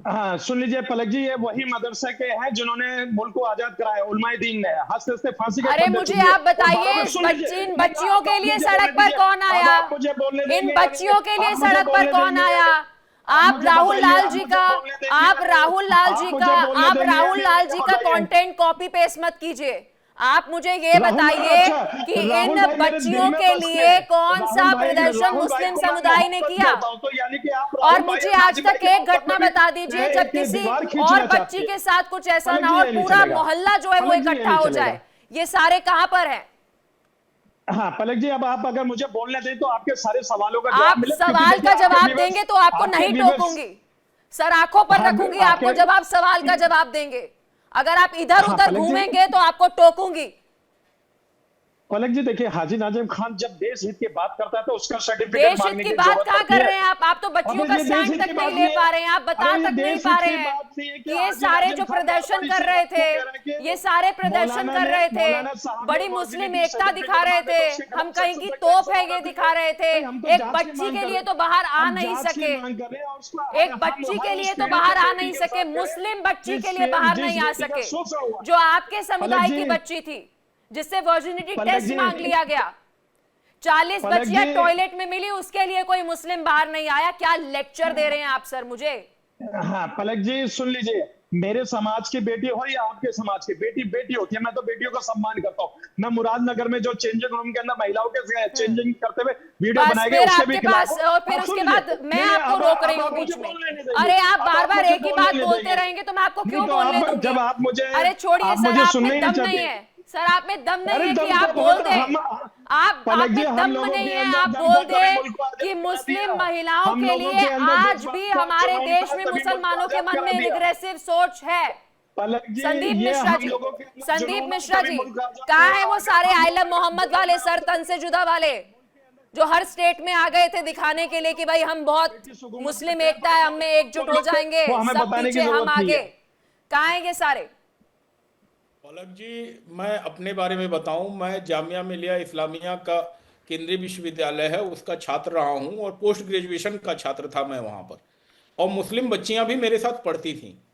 Speaker 3: हाँ सुन लीजिए पलक जी, ये वही मदरसे के हैं जिन्होंने मुल्क को आजाद कराया, उलमाए दीन ने हंसते हंसते फांसी के
Speaker 1: अरे
Speaker 3: फंदे
Speaker 1: मुझे
Speaker 3: चुके।
Speaker 1: आप बताइए,
Speaker 3: और सुन लीजिए,
Speaker 1: इन
Speaker 3: नहीं,
Speaker 1: बच्चियों
Speaker 3: आप
Speaker 1: के लिए
Speaker 3: मुझे
Speaker 1: सड़क
Speaker 3: बोलने
Speaker 1: पर
Speaker 3: दीजिए।
Speaker 1: कौन
Speaker 3: अब
Speaker 1: आया?
Speaker 3: आप मुझे बोलने
Speaker 1: इन
Speaker 3: देंगे,
Speaker 1: बच्चियों के लिए
Speaker 3: आप मुझे
Speaker 1: सड़क पर
Speaker 3: बोलने
Speaker 1: कौन
Speaker 3: देंगे?
Speaker 1: आया? आप
Speaker 3: मुझे
Speaker 1: राहुल
Speaker 3: बताइए,
Speaker 1: लाल
Speaker 3: आप
Speaker 1: जी
Speaker 3: मुझे
Speaker 1: का
Speaker 3: बोलने देंगे?
Speaker 1: आप राहुल लाल
Speaker 3: आप
Speaker 1: जी
Speaker 3: मुझे
Speaker 1: का
Speaker 3: बोलने
Speaker 1: आप
Speaker 3: देंगे?
Speaker 1: राहुल लाल जी का
Speaker 3: बताइए।
Speaker 1: कंटेंट कॉपी पेस्ट मत कीजिए। आप मुझे ये
Speaker 3: राहुल-
Speaker 1: बताइए
Speaker 3: अच्छा,
Speaker 1: कि
Speaker 3: राहुल
Speaker 1: इन
Speaker 3: भाई मेरे
Speaker 1: बच्चियों
Speaker 3: दिल में
Speaker 1: के
Speaker 3: बसते
Speaker 1: लिए
Speaker 3: हैं।
Speaker 1: कौन
Speaker 3: राहुल
Speaker 1: सा
Speaker 3: भाई-
Speaker 1: प्रदर्शन
Speaker 3: राहुल भाई
Speaker 1: मुस्लिम
Speaker 3: को मैं
Speaker 1: समुदाय ने
Speaker 3: मोहब्बत
Speaker 1: किया?
Speaker 3: करता हूं, तो यानी कि आप
Speaker 1: और
Speaker 3: राहुल
Speaker 1: मुझे
Speaker 3: भाई,
Speaker 1: आज
Speaker 3: नाजिम
Speaker 1: तक
Speaker 3: भाई की
Speaker 1: एक
Speaker 3: मोहब्बत
Speaker 1: घटना
Speaker 3: में भी
Speaker 1: बता दीजिए जब किसी
Speaker 3: दीवार खींचना
Speaker 1: और
Speaker 3: चाहती
Speaker 1: बच्ची
Speaker 3: है।
Speaker 1: के साथ कुछ ऐसा
Speaker 3: पलक
Speaker 1: ना
Speaker 3: जी,
Speaker 1: हो
Speaker 3: ये
Speaker 1: और
Speaker 3: नहीं
Speaker 1: पूरा
Speaker 3: चलेगा।
Speaker 1: मोहल्ला जो है वो
Speaker 3: पलक जी, ये
Speaker 1: इकट्ठा
Speaker 3: नहीं
Speaker 1: हो
Speaker 3: चलेगा।
Speaker 1: जाए। ये सारे कहां पर हैं?
Speaker 3: हाँ पलक जी, अब आप अगर मुझे बोलने दें तो आपके सारे सवालों का जवाब
Speaker 1: आप
Speaker 3: मिले, क्योंकि
Speaker 1: सवाल
Speaker 3: देखिए,
Speaker 1: का
Speaker 3: आपके
Speaker 1: जवाब
Speaker 3: viewers-
Speaker 1: देंगे तो आपको
Speaker 3: आपके
Speaker 1: नहीं
Speaker 3: viewers-
Speaker 1: टोकूंगी सर, आंखों पर
Speaker 3: हाँ,
Speaker 1: रखूंगी
Speaker 3: आपके-
Speaker 1: आपको जब आप सवाल का जवाब देंगे। अगर आप इधर
Speaker 3: हाँ,
Speaker 1: उधर
Speaker 3: पलक जी-
Speaker 1: घूमेंगे तो आपको टोकूंगी।
Speaker 3: पलक जी देखिए, हाजी नाजिम खान जब देश हित की बात करता है तो उसका सर्टिफिकेट
Speaker 1: देश हित
Speaker 3: मांगने
Speaker 1: की
Speaker 3: की
Speaker 1: बात
Speaker 3: जरूरत
Speaker 1: कहाँ
Speaker 3: पड़ती
Speaker 1: कर
Speaker 3: है।
Speaker 1: रहे हैं आप तो बच्चियों
Speaker 3: अबे
Speaker 1: का
Speaker 3: ये देश
Speaker 1: स्टैंड
Speaker 3: हित
Speaker 1: तक
Speaker 3: की
Speaker 1: नहीं
Speaker 3: बात
Speaker 1: ले
Speaker 3: नहीं है।
Speaker 1: पा रहे हैं, आप बता
Speaker 3: अरे ये
Speaker 1: तक नहीं
Speaker 3: देश
Speaker 1: पा
Speaker 3: हित
Speaker 1: रहे
Speaker 3: की
Speaker 1: हैं
Speaker 3: बात नहीं है
Speaker 1: कि
Speaker 3: कि
Speaker 1: ये
Speaker 3: हाजी
Speaker 1: सारे
Speaker 3: नाजिम
Speaker 1: जो
Speaker 3: खान
Speaker 1: प्रदर्शन
Speaker 3: बार-बार
Speaker 1: कर
Speaker 3: इसी
Speaker 1: रहे
Speaker 3: बात को कह रहा है
Speaker 1: थे,
Speaker 3: कि
Speaker 1: ये सारे प्रदर्शन कर रहे थे,
Speaker 3: मौलाना साहब
Speaker 1: बड़ी
Speaker 3: ने
Speaker 1: मुस्लिम
Speaker 3: वर्जिनिटी
Speaker 1: एकता दिखा रहे
Speaker 3: सर्टिफिकेट
Speaker 1: थे,
Speaker 3: मांगे तो उसके
Speaker 1: हम
Speaker 3: खिलाफ
Speaker 1: कहीं की
Speaker 3: सख्त
Speaker 1: तोप है
Speaker 3: एक्शन
Speaker 1: ये
Speaker 3: होना
Speaker 1: दिखा रहे थे।
Speaker 3: चाहिए। हम तो
Speaker 1: एक
Speaker 3: जांच की
Speaker 1: बच्ची
Speaker 3: मांग
Speaker 1: के
Speaker 3: कर
Speaker 1: लिए
Speaker 3: रहे
Speaker 1: तो
Speaker 3: हैं।
Speaker 1: बाहर आ
Speaker 3: हम
Speaker 1: नहीं
Speaker 3: जांच की
Speaker 1: सके,
Speaker 3: मांग कर रहे हैं और उसका
Speaker 1: एक बच्ची के लिए तो बाहर आ नहीं सके, मुस्लिम बच्ची के लिए बाहर नहीं आ सके, जो आपके समुदाय की बच्ची थी जिससे वर्जिनिटी
Speaker 3: पलक
Speaker 1: टेस्ट
Speaker 3: जी-
Speaker 1: मांग लिया गया। 40
Speaker 3: पलक
Speaker 1: बच्चियां
Speaker 3: जी-
Speaker 1: टॉयलेट में मिली, उसके लिए कोई मुस्लिम बाहर नहीं आया। क्या लेक्चर दे रहे हैं आप सर मुझे?
Speaker 3: हाँ पलक जी सुन लीजिए, मेरे समाज की बेटी हो या आपके समाज की बेटी, बेटी होती है, मैं तो बेटियों का सम्मान करता हूँ। मैं मुरादनगर में जो चेंजिंग रूम के अंदर महिलाओं के चेंजिंग करते हुए वीडियो
Speaker 1: बस
Speaker 3: बनाए गए,
Speaker 1: फिर
Speaker 3: उसके भी
Speaker 1: आपके
Speaker 3: खिलाफ
Speaker 1: पास
Speaker 3: हूं।
Speaker 1: और फिर
Speaker 3: अब
Speaker 1: उसके
Speaker 3: सुन
Speaker 1: बाद
Speaker 3: लीजिए।
Speaker 1: मैं
Speaker 3: नहीं,
Speaker 1: आपको
Speaker 3: अब
Speaker 1: रोक रही
Speaker 3: अब
Speaker 1: हूँ
Speaker 3: आप
Speaker 1: बीच
Speaker 3: मुझे
Speaker 1: में।
Speaker 3: बोलने नहीं देंगे।
Speaker 1: अरे आप
Speaker 3: अब
Speaker 1: बार बार
Speaker 3: मुझे
Speaker 1: एक ही
Speaker 3: बोलने
Speaker 1: बात
Speaker 3: नहीं
Speaker 1: बोलते
Speaker 3: देंगे।
Speaker 1: रहेंगे तो मैं आपको
Speaker 3: नहीं,
Speaker 1: क्यों
Speaker 3: तो
Speaker 1: बोलने
Speaker 3: आप-
Speaker 1: दूंगी?
Speaker 3: जब आप मुझे
Speaker 1: अरे छोड़िए
Speaker 3: आप
Speaker 1: सर,
Speaker 3: मुझे
Speaker 1: आप
Speaker 3: सुनने
Speaker 1: में
Speaker 3: ही
Speaker 1: दम
Speaker 3: नहीं
Speaker 1: नहीं
Speaker 3: चाहते।
Speaker 1: है सर, आप में दम नहीं
Speaker 3: अरे
Speaker 1: है कि
Speaker 3: दम
Speaker 1: आप
Speaker 3: तो
Speaker 1: बोल
Speaker 3: बहुत
Speaker 1: दे।
Speaker 3: हम
Speaker 1: आप
Speaker 3: पलक जी,
Speaker 1: में
Speaker 3: हम
Speaker 1: दम
Speaker 3: लोगों
Speaker 1: नहीं
Speaker 3: के
Speaker 1: है,
Speaker 3: अंदर
Speaker 1: आप
Speaker 3: दम
Speaker 1: बोल
Speaker 3: था, तभी
Speaker 1: दे
Speaker 3: मुल्क को आजाद
Speaker 1: कि
Speaker 3: करा
Speaker 1: मुस्लिम
Speaker 3: दिया।
Speaker 1: महिलाओं
Speaker 3: हम
Speaker 1: के
Speaker 3: लोगों
Speaker 1: लिए
Speaker 3: के अंदर
Speaker 1: आज
Speaker 3: जज्बात
Speaker 1: भी
Speaker 3: था,
Speaker 1: हमारे
Speaker 3: जुनून
Speaker 1: देश
Speaker 3: था,
Speaker 1: में
Speaker 3: तभी मुल्क को
Speaker 1: मुसलमानों के
Speaker 3: आजाद
Speaker 1: मन
Speaker 3: करा
Speaker 1: में
Speaker 3: दिया।
Speaker 1: रिग्रेसिव सोच है।
Speaker 3: पलक जी,
Speaker 1: संदीप
Speaker 3: ये
Speaker 1: मिश्रा
Speaker 3: हम
Speaker 1: जी,
Speaker 3: लोगों के अंदर
Speaker 1: संदीप
Speaker 3: जुनून
Speaker 1: मिश्रा
Speaker 3: तभी
Speaker 1: जी,
Speaker 3: मुल्क आजाद
Speaker 1: कहाँ
Speaker 3: करा
Speaker 1: है वो
Speaker 3: दिया।
Speaker 1: सारे
Speaker 3: हम
Speaker 1: आइलम
Speaker 3: लोगों
Speaker 1: मोहम्मद वाले सर तन से जुदा वाले जो हर स्टेट में आ गए थे दिखाने के लिए कि भाई हम बहुत मुस्लिम एकता है, हम में एकजुट हो जाएंगे,
Speaker 3: वो हमें
Speaker 1: सब
Speaker 3: बताने की
Speaker 1: पीछे हम
Speaker 3: जरूरत नहीं
Speaker 1: आगे।
Speaker 3: है।
Speaker 1: कहाँ हैं ये सारे?
Speaker 4: पलक जी, मैं अपने बारे में बताऊं, मैं जामिया मिलिया इस्लामिया का केंद्रीय विश्वविद्यालय है उसका छात्र रहा हूं और पोस्ट ग्रेजुएशन का छात्र था मैं वहां पर। और मुस्लिम बच्चियां भी मेरे साथ पढ़ती थीं।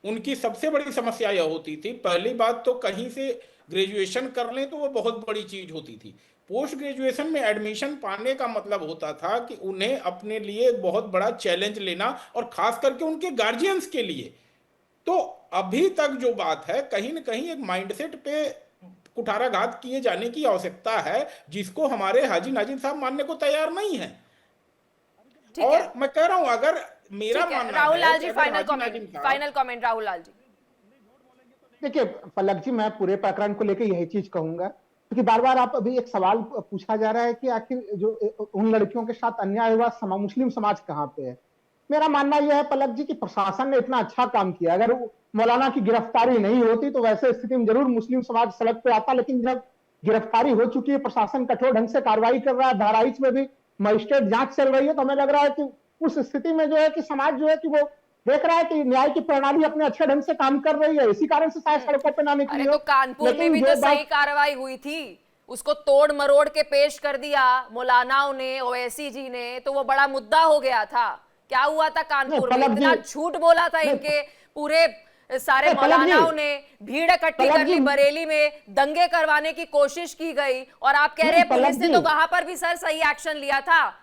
Speaker 4: उनकी सबसे बड़ी समस्या यह होती थी, पहली बात तो कहीं से ग्रेजुएशन कर लें तो वो बहुत बड़ी चीज होती थी। पोस्ट ग्रेजुएशन में एडमिशन पाने का मतलब होता था कि उन्हें अपने लिए एक बहुत बड़ा चैलेंज लेना, और खास करके उनके गार्जियंस के लिए। तो अभी तक जो बात है, कहीं ना कहीं एक माइंडसेट पे कुठाराघात किए जाने की आवश्यकता है, जिसको हमारे हाजी नाजिम साहब मानने को तैयार नहीं है।
Speaker 1: ठीक है,
Speaker 4: और मैं कह रहा हूं, अगर मेरा
Speaker 1: ठीक है,
Speaker 4: मानना
Speaker 1: राहुल
Speaker 4: है
Speaker 1: लाल
Speaker 4: कि
Speaker 1: जी
Speaker 4: अगर
Speaker 1: फाइनल
Speaker 4: हाजी
Speaker 1: कमेंट,
Speaker 4: नाजिम साहब
Speaker 1: फाइनल कमेंट राहुल लाल जी।
Speaker 5: देखिए पलक जी, मैं पूरे प्रकरण को लेकर यही चीज कहूंगा, क्योंकि बार बार आप अभी एक सवाल पूछा जा रहा है कि आखिर जो उन लड़कियों के साथ अन्याय हुआ, मुस्लिम समाज कहाँ पे है। मेरा मानना यह है पलक जी कि प्रशासन ने इतना अच्छा काम किया, अगर मौलाना की गिरफ्तारी नहीं होती तो वैसे स्थिति में जरूर मुस्लिम समाज सड़क पे आता, लेकिन जब गिरफ्तारी हो चुकी है, प्रशासन कठोर ढंग से कार्रवाई कर रहा है, बहराइच में भी मजिस्ट्रेट जांच चल रही है, तो हमें लग रहा है कि उस स्थिति में जो है कि समाज जो है कि वो देख रहा है कि न्याय की प्रणाली अपने अच्छे ढंग से काम कर रही है, इसी कारण से शायद सड़कों पर ना निकली
Speaker 1: अरे
Speaker 5: हो।
Speaker 1: तो कानपुर में
Speaker 5: लेकिन
Speaker 1: भी
Speaker 5: जो
Speaker 1: तो
Speaker 5: बात-
Speaker 1: सही कार्रवाई हुई थी, उसको तोड़ मरोड़ के पेश कर दिया मौलानाओं ने, ओवैसी जी ने, तो वो बड़ा मुद्दा हो गया था। क्या हुआ था कानपुर में?
Speaker 5: पलक
Speaker 1: इतना
Speaker 5: जी-
Speaker 1: झूठ बोला था इनके पूरे सारे
Speaker 5: पलक जी-
Speaker 1: मौलानाओं ने, भीड़ इकट्ठी
Speaker 5: पलक
Speaker 1: कर ली
Speaker 5: जी-
Speaker 1: बरेली में, दंगे करवाने की कोशिश की गई, और आप कह रहे हैं
Speaker 5: पलक
Speaker 1: पुलिस ने
Speaker 5: जी-
Speaker 1: तो वहां पर भी सर सही एक्शन लिया था।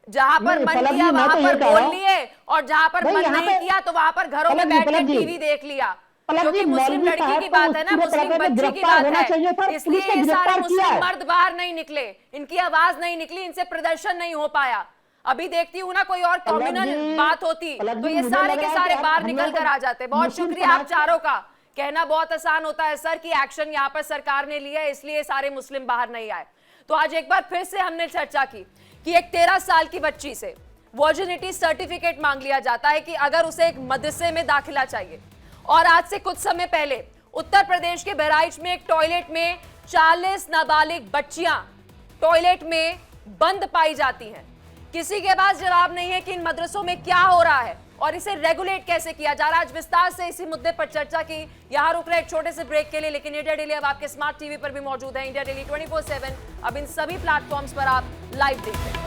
Speaker 1: जहां पर
Speaker 5: नहीं,
Speaker 1: मन
Speaker 5: पलक
Speaker 1: किया
Speaker 5: जी, मैं
Speaker 1: वहां
Speaker 5: तो ये
Speaker 1: पर
Speaker 5: कह
Speaker 1: बोल
Speaker 5: रहा हूं-
Speaker 1: लिए, और जहां पर
Speaker 5: नहीं,
Speaker 1: मन
Speaker 5: यहाँ
Speaker 1: नहीं
Speaker 5: पे-
Speaker 1: किया तो वहां पर घरों में
Speaker 5: पलक जी-
Speaker 1: बैठ के
Speaker 5: पलक जी-
Speaker 1: टीवी देख लिया।
Speaker 5: पलक
Speaker 1: जो
Speaker 5: जी,
Speaker 1: कि मुस्लिम
Speaker 5: मौलवी
Speaker 1: लड़की
Speaker 5: साहब
Speaker 1: की
Speaker 5: को
Speaker 1: बात
Speaker 5: उस
Speaker 1: है ना,
Speaker 5: पूरे
Speaker 1: मुस्लिम
Speaker 5: प्रकरण में
Speaker 1: बच्ची की
Speaker 5: गिरफ्तार
Speaker 1: बात
Speaker 5: होना चाहिए था,
Speaker 1: है,
Speaker 5: पुलिस
Speaker 1: इसलिए
Speaker 5: ने
Speaker 1: ये सारे
Speaker 5: गिरफ्तार किया
Speaker 1: मुस्लिम
Speaker 5: है।
Speaker 1: मर्द बाहर नहीं निकले, इनकी आवाज नहीं निकली, इनसे प्रदर्शन नहीं हो पाया। अभी देखती हूँ ना कोई और कम्युनल
Speaker 5: जी-
Speaker 1: बात होती
Speaker 5: पलक
Speaker 1: तो
Speaker 5: जी,
Speaker 1: ये
Speaker 5: मुझे
Speaker 1: सारे
Speaker 5: लग
Speaker 1: के
Speaker 5: रहा है
Speaker 1: सारे
Speaker 5: कि
Speaker 1: बाहर
Speaker 5: हम
Speaker 1: निकल
Speaker 5: लोग
Speaker 1: कर आ जाते। बहुत
Speaker 5: मुस्लिम
Speaker 1: शुक्रिया आप
Speaker 5: समाज-
Speaker 1: चारों का कहना बहुत आसान होता है सर कि एक्शन यहाँ पर सरकार ने लिया है इसलिए सारे मुस्लिम बाहर नहीं आए। तो आज एक बार फिर से हमने चर्चा की कि एक 13 साल की बच्ची से वर्जिनिटी सर्टिफिकेट मांग लिया जाता है कि अगर उसे एक मदरसे में दाखिला चाहिए। और आज से कुछ समय पहले उत्तर प्रदेश के बहराइच में एक टॉयलेट में 40 नाबालिग बच्चियां टॉयलेट में बंद पाई जाती हैं। किसी के पास जवाब नहीं है कि इन मदरसों में क्या हो रहा है और इसे रेगुलेट कैसे किया जा रहा है। आज विस्तार से इसी मुद्दे पर चर्चा की। यहां रुक रहे एक छोटे से ब्रेक के लिए, लेकिन इंडिया डेली अब आपके स्मार्ट टीवी पर भी मौजूद है। इंडिया डेली 24/7 अब इन सभी प्लेटफॉर्म्स पर आप लाइव देख रहे हैं।